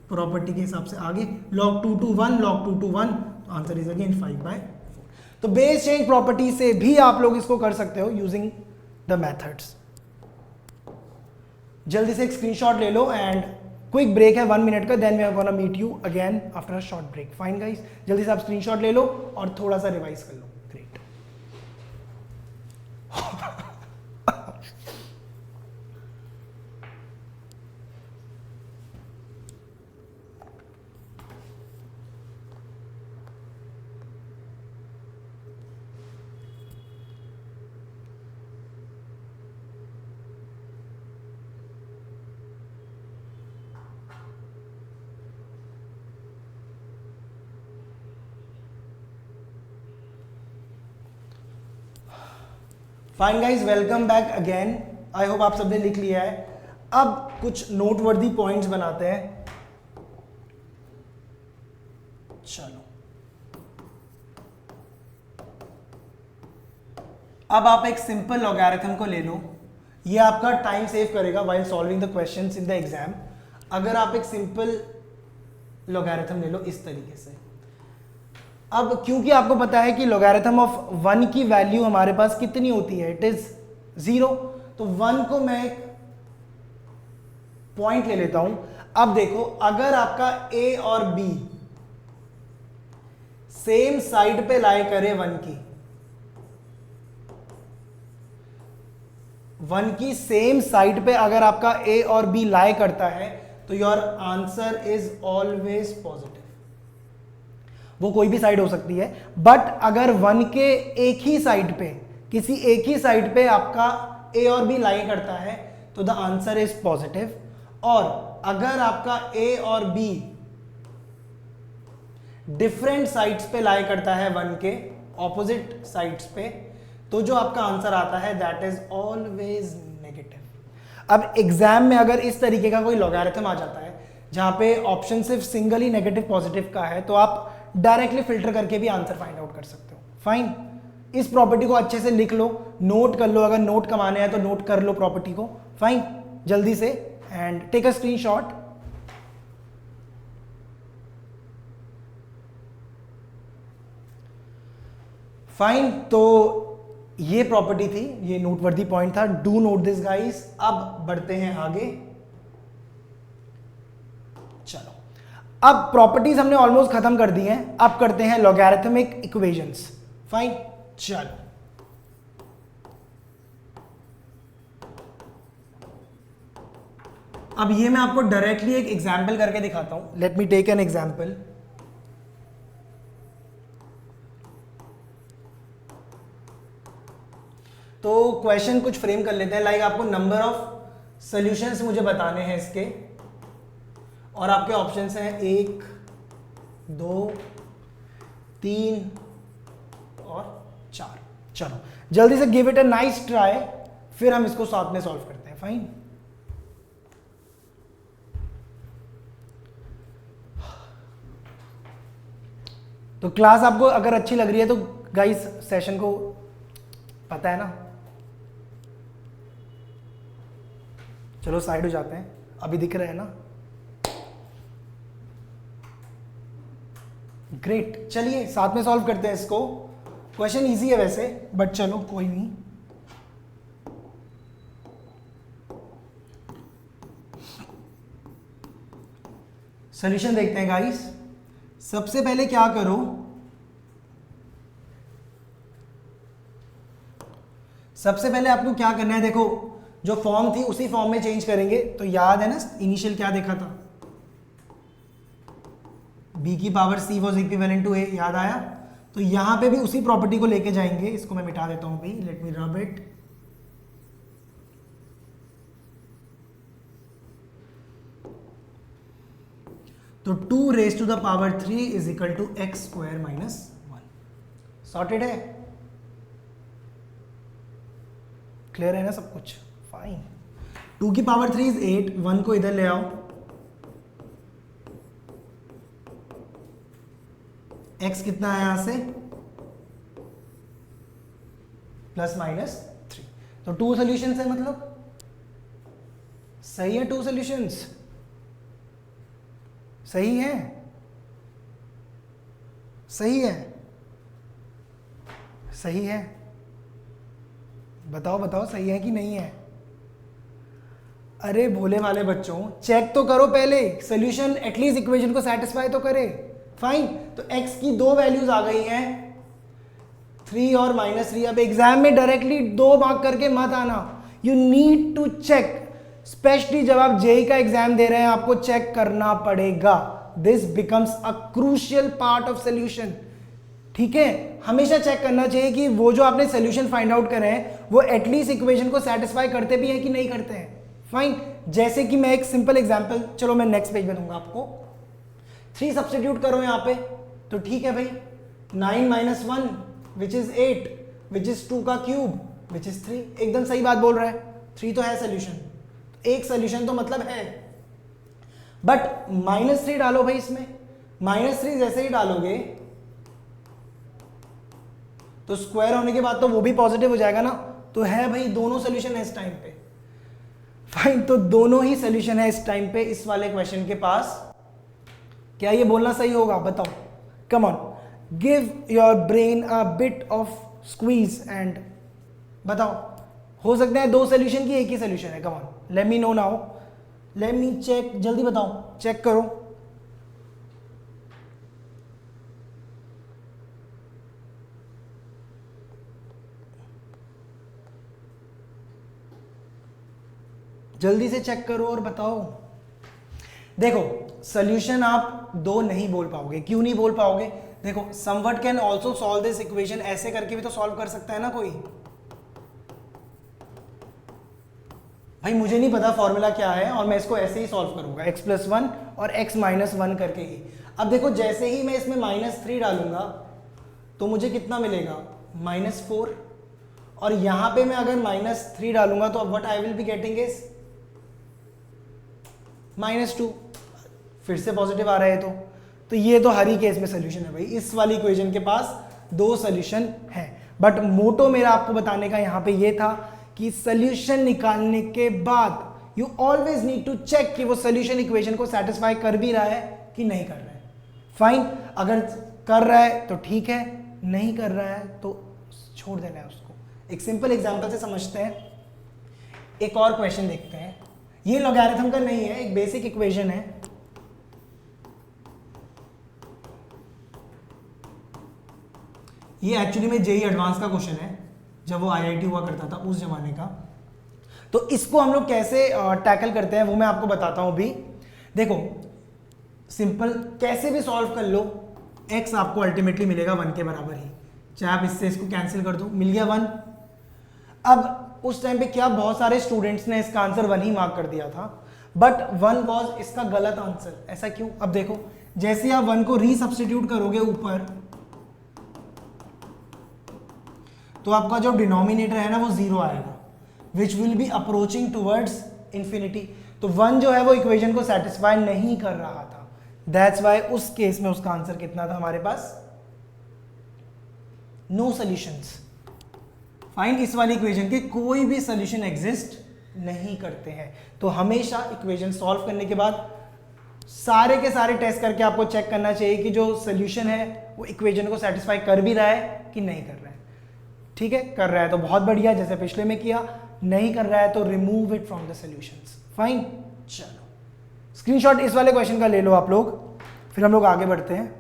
प्रॉपर्टी के हिसाब से आगे, log 2 to 1, log 2 to 1, तो आंसर इज अगेन 5/4। तो बेस चेंज प्रॉपर्टी से भी आप लोग इसको कर सकते हो यूजिंग द मेथड्स। जल्दी से एक स्क्रीनशॉट ले लो एंड क्विक ब्रेक है 1 मिनट का, then we are gonna meet you again after a short break. Fine guys, जल्दी से आप स्क्रीनशॉट ले लो और थोड़ा सा रिवाइज कर लो। Great. Fine guys, welcome back again. I hope आप सबने लिख लिया है। अब कुछ नोटवर्दी पॉइंट्स बनाते हैं। चलो, अब आप एक सिंपल लॉगरिथम को ले लो, ये आपका टाइम सेव करेगा while solving the questions in the exam. अगर आप एक सिंपल लॉगरिथम ले लो इस तरीके से। अब क्योंकि आपको पता है कि लॉगरिथम ऑफ 1 की वैल्यू हमारे पास कितनी होती है, इट इज 0, तो 1 को मैं एक पॉइंट ले लेता हूं। अब देखो, अगर आपका ए और बी सेम साइड पे लाई करे 1 की सेम साइड पे अगर आपका ए और बी लाई करता है तो your answer is always positive. वो कोई भी साइड हो सकती है, बट अगर 1 के एक ही साइड पे, किसी एक ही साइड पे आपका ए और बी लाई करता है तो द आंसर इज पॉजिटिव। और अगर आपका ए और बी डिफरेंट साइड्स पे लाई करता है 1 के ऑपोजिट साइड्स पे, तो जो आपका आंसर आता है दैट इज ऑलवेज नेगेटिव। अब एग्जाम में अगर इस तरीके का कोई लॉगरिथम आ जाता है जहां पे ऑप्शन सिर्फ सिंगल ही नेगेटिव पॉजिटिव का है, तो आप डायरेक्टली फिल्टर करके भी आंसर फाइंड आउट कर सकते हो। फाइन, इस प्रॉपर्टी को अच्छे से लिख लो, नोट कर लो। अगर नोट कमाने हैं तो नोट कर लो प्रॉपर्टी को। फाइन, जल्दी से and take a screenshot. Fine, तो ये प्रॉपर्टी थी, ये नोटवर्दी पॉइंट था। Do note this guys. अब बढ़ते हैं आगे। चलो, अब प्रॉपर्टीज हमने ऑलमोस्ट खत्म कर दी हैं। अब करते हैं लॉगरिथमिक इक्वेशंस। फाइन, चलो, अब ये मैं आपको डायरेक्टली एक एग्जांपल करके दिखाता हूं। Let me take an example. तो क्वेश्चन कुछ फ्रेम कर लेते हैं, लाइक आपको नंबर ऑफ सॉल्यूशंस मुझे बताने हैं इसके, और आपके ऑप्शंस हैं 1, 2, 3 और 4। चलो, जल्दी से give it a nice try, फिर हम इसको साथ में सॉल्व करते हैं। फाइन, तो क्लास आपको अगर अच्छी लग रही है तो गाइस सेशन को पता है ना। चलो साइड हो जाते हैं, अभी दिख रहे हैं ना। ग्रेट, चलिए साथ में सॉल्व करते हैं इसको। क्वेश्चन इजी है वैसे, बट चलो कोई नहीं। सॉल्यूशन देखते हैं गाइस। सबसे पहले क्या करो, सबसे पहले आपको क्या करना है, देखो जो फॉर्म थी उसी फॉर्म में चेंज करेंगे। तो याद है ना, इनिशियल क्या देखा था, b की power c was equivalent to a, याद आया। तो यहां पे भी उसी प्रॉपर्टी को लेके जाएंगे। इसको मैं मिटा देता हूं भाई, लेट मी रब इट। तो 2 raise to the power 3 is equal to x square minus 1। Sorted है, क्लियर है ना सब कुछ। फाइन, 2 की पावर 3 इज 8, 1 को इधर ले आओ, x कितना है यहां से प्लस माइनस 3। तो 2 सॉल्यूशंस है, मतलब सही है। 2 सॉल्यूशंस सही है, सही है, सही है। बताओ बताओ सही है कि नहीं है। अरे भोले वाले बच्चों, चेक तो करो पहले, सॉल्यूशन एटलीस्ट इक्वेशन को सेटिस्फाई तो करे। फाइन, तो x की 2 वैल्यूज आ गई हैं, 3 और -3। अब एग्जाम में डायरेक्टली 2 मार्क करके मत आना, you need to check. Specially जब आप जेई का एग्जाम दे रहे हैं, आपको चेक करना पड़ेगा। This becomes a crucial part of solution. ठीक है, हमेशा चेक करना चाहिए कि वो जो आपने सोल्यूशन फाइंड आउट करे हैं वो एटलीस्ट इक्वेशन को सेटिस्फाई करते भी हैं कि नहीं करते हैं। फाइन, जैसे कि मैं एक सिंपल एग्जांपल, चलो मैं नेक्स्ट पेज में दूंगा आपको। 3 सब्स्टिट्यूट करो यहाँ पे, तो ठीक है भाई, 9 - 1 विच इज 8 विच इज 2 का क्यूब विच इज 3। एकदम सही बात बोल रहा है, 3 तो है सोल्यूशन, एक सोल्यूशन तो मतलब है। बट -3 डालो भाई इसमें, -3 जैसे ही डालोगे तो स्क्वायर होने के बाद तो वो भी पॉजिटिव हो जाएगा ना, तो है भाई दोनों सोल्यूशन है इस टाइम पे। फाइन, तो दोनों ही सोल्यूशन है इस टाइम पे इस वाले क्वेश्चन के पास। क्या ये बोलना सही होगा बताओ? Come on, give your brain a bit of squeeze and बताओ। हो सकता है दो सोल्यूशन की एक ही सोल्यूशन है। Come on, let me know now, let me check, जल्दी बताओ, चेक करो। जल्दी से चेक करो और बताओ। देखो सोल्यूशन आप दो नहीं बोल पाओगे। क्यों नहीं बोल पाओगे? देखो, somewhat can also solve this equation, ऐसे करके भी तो सॉल्व कर सकता है ना कोई। भाई मुझे नहीं पता फॉर्मूला क्या है और मैं इसको ऐसे ही सॉल्व करूंगा, x+1 और x-1 करके ही। अब देखो जैसे ही मैं इसमें -3 डालूंगा तो मुझे कितना मिलेगा? -4। और यहां पे मैं अगर -3 डालूंगा तो अब what I will be getting is -2। फिर से पॉजिटिव आ रहा है तो ये तो हर ही केस में सोल्यूशन है भाई। इस वाली इक्वेशन के पास दो सोल्यूशन है। बट मोटो मेरा आपको बताने का यहां पे ये था कि सोल्यूशन निकालने के बाद you always need to check कि वो सोल्यूशन इक्वेशन को सेटिस्फाई कर भी रहा है कि नहीं कर रहा है। फाइन, अगर कर रहा है तो ठीक है, नहीं कर रहा है तो छोड़ देना है उसको। एक सिंपल एग्जांपल से समझते हैं, एक और क्वेश्चन देखते हैं। ये लॉगरिथम का नहीं है, एक बेसिक इक्वेशन है। ये एक्चुअली में जेईई एडवांस का क्वेश्चन है, जब वो आईआईटी हुआ करता था उस जमाने का। तो इसको हम लोग कैसे टैकल करते हैं वो मैं आपको बताता हूं अभी। देखो सिंपल, कैसे भी सॉल्व कर लो, x आपको अल्टीमेटली मिलेगा 1 के बराबर ही। चाहे आप इससे इसको कैंसिल कर दो, मिल गया 1। अब उस टाइम पे क्या बहुत सारे स्टूडेंट्स ने इसका आंसर 1 ही मार्क कर दिया था, बट 1 वॉज इसका गलत आंसर। ऐसा क्यों? अब देखो, जैसे आप 1 को रीसब्स्टिट्यूट करोगे ऊपर, तो आपका जो डिनोमिनेटर है ना वो 0 आएगा, which will be approaching towards infinity. तो 1 जो है वो इक्वेशन को सेटिस्फाई नहीं कर रहा था। दैट्स वाई उस केस में उसका आंसर कितना था हमारे पास? No solutions. फाइन, इस वाली इक्वेशन के कोई भी सॉल्यूशन एग्जिस्ट नहीं करते हैं। तो हमेशा इक्वेशन सॉल्व करने के बाद सारे के सारे टेस्ट करके आपको चेक करना चाहिए कि जो सॉल्यूशन है वो इक्वेशन को सेटिस्फाई कर भी रहा है कि नहीं कर रहा है। ठीक है, कर रहा है तो बहुत बढ़िया, जैसे पिछले में किया। नहीं कर रहा है तो remove it from the solutions. Fine, चलो स्क्रीनशॉट इस वाले क्वेश्चन का ले लो आप लोग, फिर हम लोग आगे बढ़ते हैं।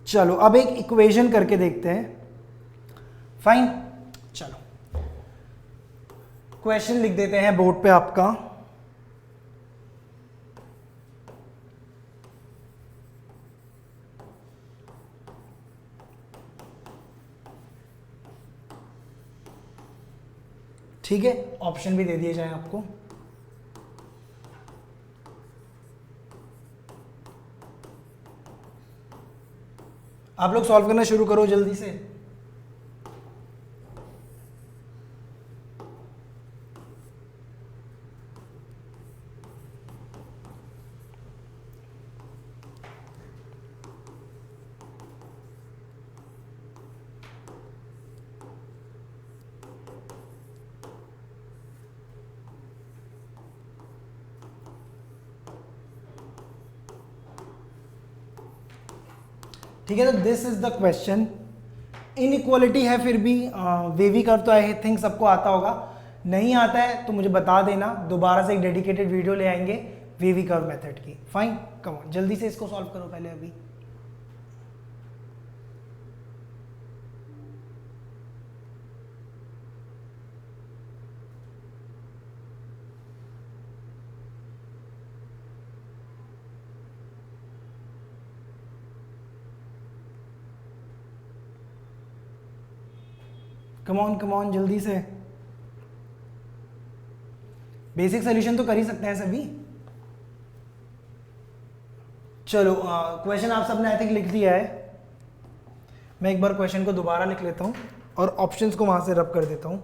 चलो अब एक इक्वेशन करके देखते हैं। फाइन, चलो क्वेश्चन लिख देते हैं बोर्ड पे आपका। ठीक है, ऑप्शन भी दे दिए जाए आपको। आप लोग सॉल्व करना शुरू करो जल्दी से। ठीक है, तो this is the question. Inequality है, फिर भी वेवी कर्व तो आई थिंक सबको आता होगा। नहीं आता है तो मुझे बता देना, दोबारा से एक डेडिकेटेड वीडियो ले आएंगे वेवी कर्व मेथड की। फाइन, कम ऑन, जल्दी से इसको सॉल्व करो पहले अभी। कम ऑन जल्दी से। बेसिक सॉल्यूशन तो कर ही सकते हैं सभी। चलो क्वेश्चन आप सबने आई थिंक लिख दिया है। मैं एक बार क्वेश्चन को दोबारा लिख लेता हूँ और ऑप्शंस को वहां से रब कर देता हूँ।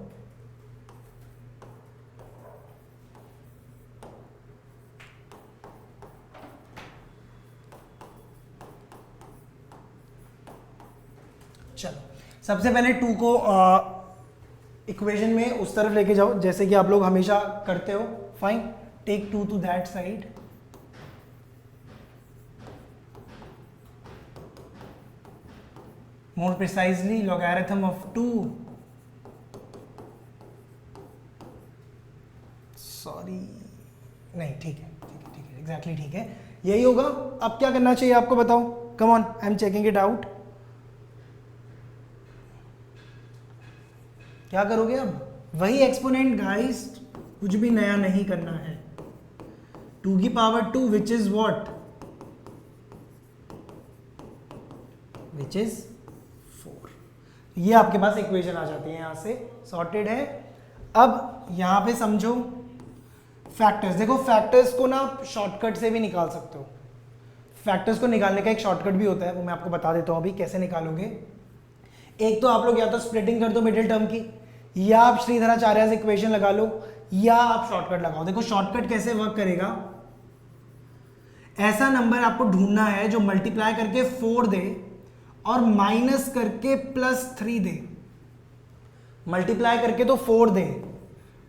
चलो सबसे पहले 2 को इक्वेशन में उस तरफ लेके जाओ जैसे कि आप लोग हमेशा करते हो। Fine, take 2 to that side. More precisely logarithm of 2, sorry नहीं, ठीक है एग्जैक्टली ठीक है, यही होगा। अब क्या करना चाहिए आपको बताओ, come on, I am checking it out. क्या करोगे अब, वही एक्सपोनेंट गाइस, कुछ भी नया नहीं करना है। 2 की power 2 which is what, which is 4। ये आपके पास इक्वेशन आ जाती है, यहां से सॉर्टेड है। अब यहां पे समझो फैक्टर्स, देखो फैक्टर्स को ना शॉर्टकट से भी निकाल सकते हो। फैक्टर्स को निकालने का एक शॉर्टकट भी होता है, वो मैं आपको बता देता हूं अभी कैसे निकालोगे। एक तो आप लोग या तो स्प्लिटिंग कर दो मिडिल टर्म की, या आप श्रीधराचार्य इक्वेशन लगा लो, या आप शॉर्टकट लगाओ। देखो शॉर्टकट कैसे वर्क करेगा, ऐसा नंबर आपको ढूंढना है जो मल्टीप्लाई करके 4 दे और माइनस करके +3 दे। मल्टीप्लाई करके तो 4 दे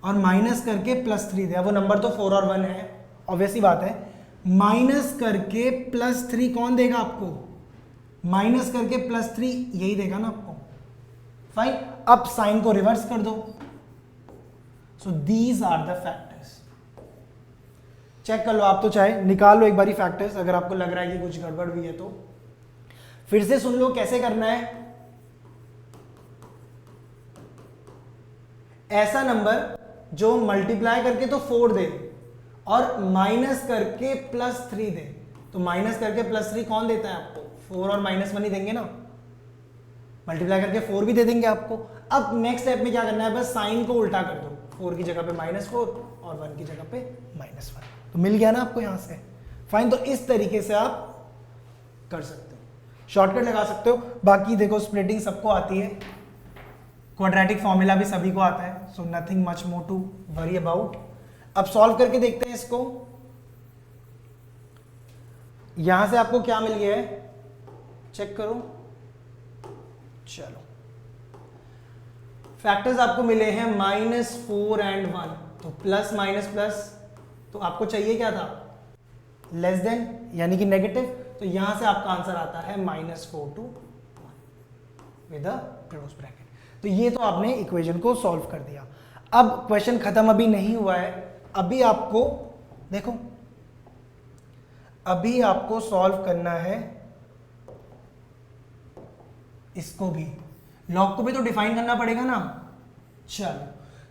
और माइनस करके +3 दे। वो नंबर तो 4 और 1 है, ऑब्वियसली बात है। माइनस करके +3 कौन देगा आपको, माइनस करके +3 यही देगा ना आपको। फाइन, अब साइन को रिवर्स कर दो। So these are the factors. Check कर लो आप, तो चाहे निकाल लो एक बारी फैक्टर्स, अगर आपको लग रहा है कि कुछ गड़बड़ भी है तो फिर से सुन लो कैसे करना है। ऐसा नंबर जो मल्टीप्लाई करके तो 4 दे और माइनस करके +3 दे। तो माइनस करके +3 कौन देता है आपको, 4 और -1 ही देंगे ना। मल्टीप्लाई करके 4 भी दे देंगे आपको। अब नेक्स्ट स्टेप में क्या करना है, बस साइन को उल्टा कर दो, 4 की जगह पे -4 और 1 की जगह पे -1। तो मिल गया ना आपको यहां से। फाइन, तो इस तरीके से आप कर सकते हो, शॉर्टकट लगा सकते हो। बाकी देखो स्प्लिटिंग सबको आती है, क्वाड्रेटिक फॉर्मूला भी सभी को आता है, so nothing much more to worry about. अब सॉल्व करके देखते हैं इसको। यहां से आपको क्या मिल गया है, चेक करो। चलो फैक्टर्स आपको मिले हैं -4 and 1, तो प्लस माइनस प्लस, तो आपको चाहिए क्या था, लेस देन यानी कि नेगेटिव। तो यहां से आपका आंसर आता है -4 to 1 with a close bracket. तो ये तो आपने इक्वेशन को सॉल्व कर दिया। अब क्वेश्चन खत्म अभी नहीं हुआ है, अभी आपको देखो, अभी आपको सॉल्व करना है इसको भी, लॉग को भी तो डिफाइन करना पड़ेगा ना। चलो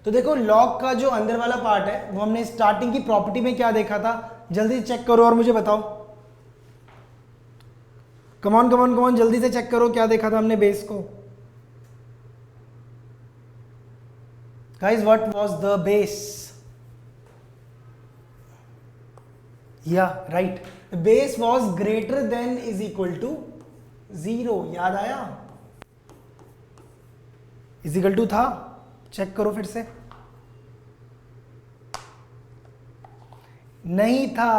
तो देखो लॉग का जो अंदर वाला पार्ट है वो हमने स्टार्टिंग की प्रॉपर्टी में क्या देखा था, जल्दी चेक करो और मुझे बताओ। कमॉन कमॉन कमॉन, जल्दी से चेक करो क्या देखा था हमने बेस को। Guys what was the base, या right, base was greater than is equal to 0, याद आया, इज इक्वल टू था, चेक करो फिर से, नहीं था,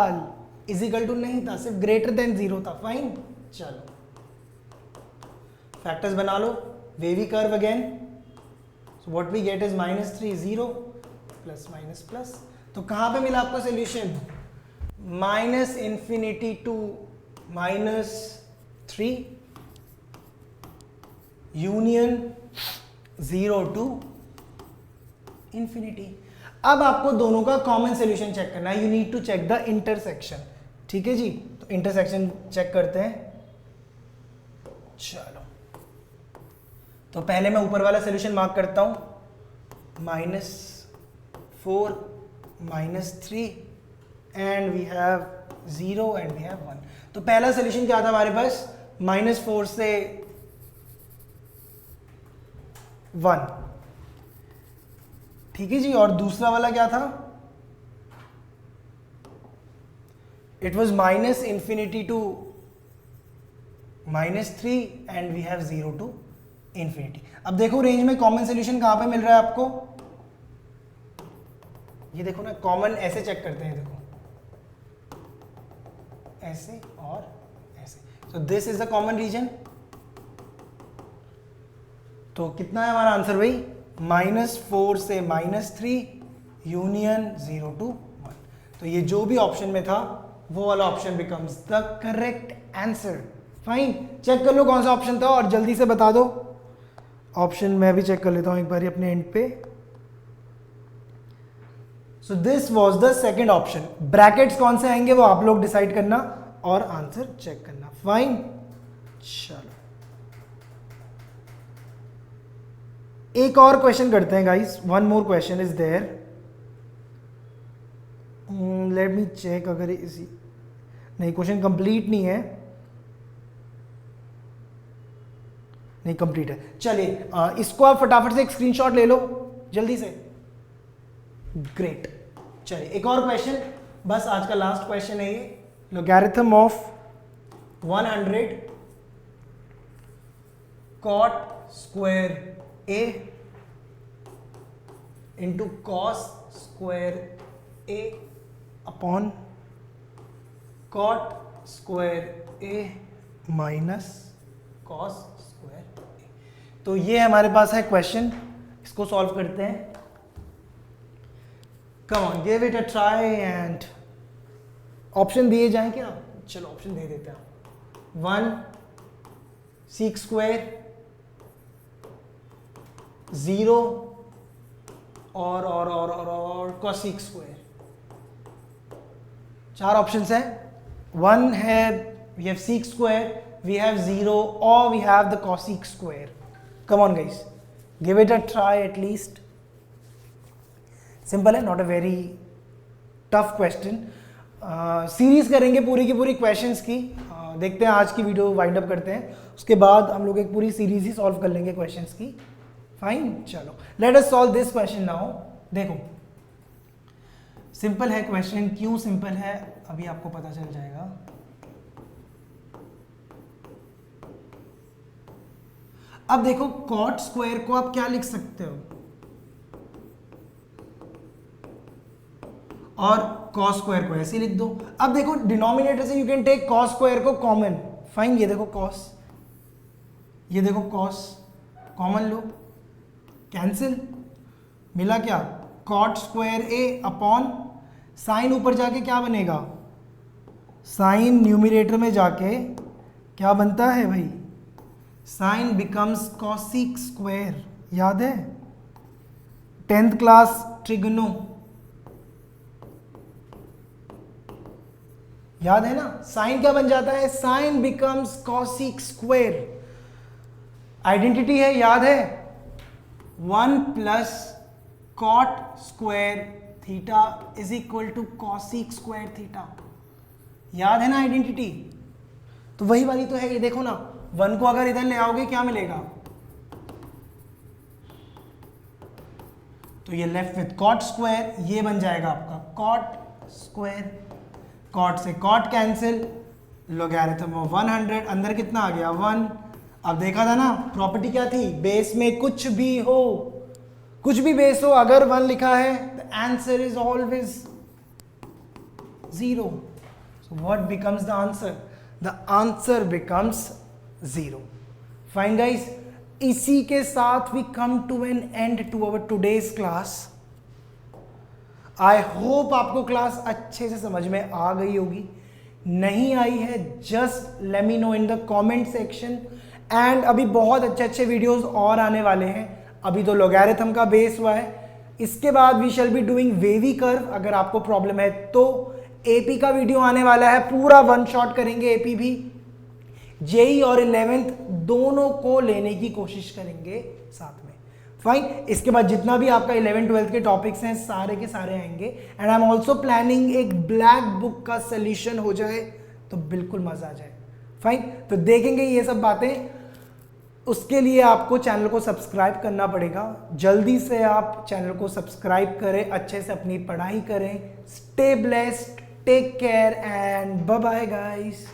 इज इक्वल टू नहीं था, सिर्फ ग्रेटर देन 0 था। फाइन, चलो फैक्टर्स बना लो, wavy curve again. So what we get is -3 0 plus minus plus. तो कहां पे मिला आपको सोल्यूशन, -∞ टू -3 यूनियन 0 टू ∞। अब आपको दोनों का कॉमन सॉल्यूशन चेक करना है, you need to check the intersection. ठीक है जी, तो इंटरसेक्शन चेक करते हैं। चलो तो पहले मैं ऊपर वाला सॉल्यूशन मार्क करता हूं, -4 -3 and we have 0 and we have 1। तो पहला सॉल्यूशन क्या था हमारे पास, -4 से 1, ठीक है जी। और दूसरा वाला क्या था, it was -∞ to -3 and we have 0 to infinity। अब देखो रेंज में कॉमन सोल्यूशन कहां पे मिल रहा है आपको, ये देखो ना, कॉमन ऐसे चेक करते हैं, देखो ऐसे और ऐसे, so this is the common region। तो कितना है हमारा आंसर भाई, -4 से -3 यूनियन 0 to 1। तो ये जो भी ऑप्शन में था वो वाला option becomes the correct answer. Fine, check कर लो कौन सा ऑप्शन था और जल्दी से बता दो। ऑप्शन मैं भी चेक कर लेता हूं एक बार अपने एंड पे। So this was the second option. Brackets कौन से आएंगे वो आप लोग डिसाइड करना और आंसर चेक करना। फाइन, चलो एक और क्वेश्चन करते हैं guys, one more question is there. Let me check, अगर इसी नहीं, क्वेश्चन कंप्लीट नहीं है, नहीं कंप्लीट है। चलिए इसको आप फटाफट से एक स्क्रीनशॉट ले लो जल्दी से। ग्रेट, चलिए एक और क्वेश्चन, बस आज का लास्ट क्वेश्चन है ये। Logarithm of 100 cot square a into cos square a upon cot square a minus cos square a। तो ये हमारे पास है क्वेश्चन, इसको सॉल्व करते हैं। Come on, give it a try and option दिए जाएं क्या? चलो ऑप्शन दे देते हैं। 1 sec स्क्वायर, 0 और cosec स्क्वायर। 4 ऑप्शंस हैं। 1 है we have sec square, we have 0 और we have the cosec square. Come on guys, give it a try at least. Simple है, not a very tough question. Series करेंगे पूरी की पूरी क्वेश्चंस की। देखते हैं, आज की वीडियो वाइंड अप करते हैं, उसके बाद हम लोग एक पूरी सीरीज ही सॉल्व कर लेंगे क्वेश्चंस की। फाइन, चलो let us solve this question now. देखो सिंपल है क्वेश्चन, क्यों सिंपल है अभी आपको पता चल जाएगा। अब देखो कॉट स्क्वायर को आप क्या लिख सकते हो, और कॉस स्क्वायर को ऐसे लिख दो। अब देखो डिनोमिनेटर से you can take cos square को कॉमन। फाइन, ये देखो कॉस, ये देखो कॉस, कॉमन लो, कैंसिल, मिला क्या, कॉट स्क्वायर ए अपॉन साइन ऊपर जाके क्या बनेगा, साइन न्यूमिनेटर में जाके क्या बनता है भाई, साइन बिकम्स कॉसिक स्क्वायर। याद है 10th क्लास ट्रिगनो, याद है ना, साइन क्या बन जाता है, sine becomes cosec square. Identity है, याद है 1 plus cot square theta is equal to cosec square theta. याद है ना आइडेंटिटी, तो वही वाली तो है ये। देखो ना 1 को अगर इधर ले आओगे क्या मिलेगा, तो ये लेफ्ट विथ कॉट स्क्वायर, ये बन जाएगा आपका कॉट स्क्वायर। कॉट से कॉट कैंसिल, लॉगरिथम ऑफ 100, अंदर कितना आ गया 1। अब देखा था ना प्रॉपर्टी क्या थी, बेस में कुछ भी हो, कुछ भी बेस हो, अगर 1 लिखा है the answer is always 0। So what becomes the answer, the answer becomes 0। Fine guys, इसी के साथ we come to an end to our today's class. I hope आपको क्लास अच्छे से समझ में आ गई होगी। नहीं आई है just let me no in the comment section. And अभी बहुत अच्छे अच्छे वीडियोस और आने वाले हैं। अभी तो लॉगरिथम का बेस हुआ है, इसके बाद we shall be doing wavy curve. अगर आपको प्रॉब्लम है तो एपी का वीडियो आने वाला है, पूरा 1 शॉट करेंगे एपी भी। जेई और 11th दोनों को लेने की कोशिश करेंगे साथ में। फाइन, इसके बाद जितना भी आपका 11th 12th के टॉपिक्स हैं सारे के सारे आएंगे। And I am also planning एक ब्लैक बुक का सोल्यूशन हो जाए तो बिल्कुल मजा आ जाए। फाइन, तो देखेंगे ये सब बातें। उसके लिए आपको चैनल को सब्सक्राइब करना पड़ेगा। जल्दी से आप चैनल को सब्सक्राइब करें, अच्छे से अपनी पढ़ाई करें। Stay blessed, take care and bye bye guys.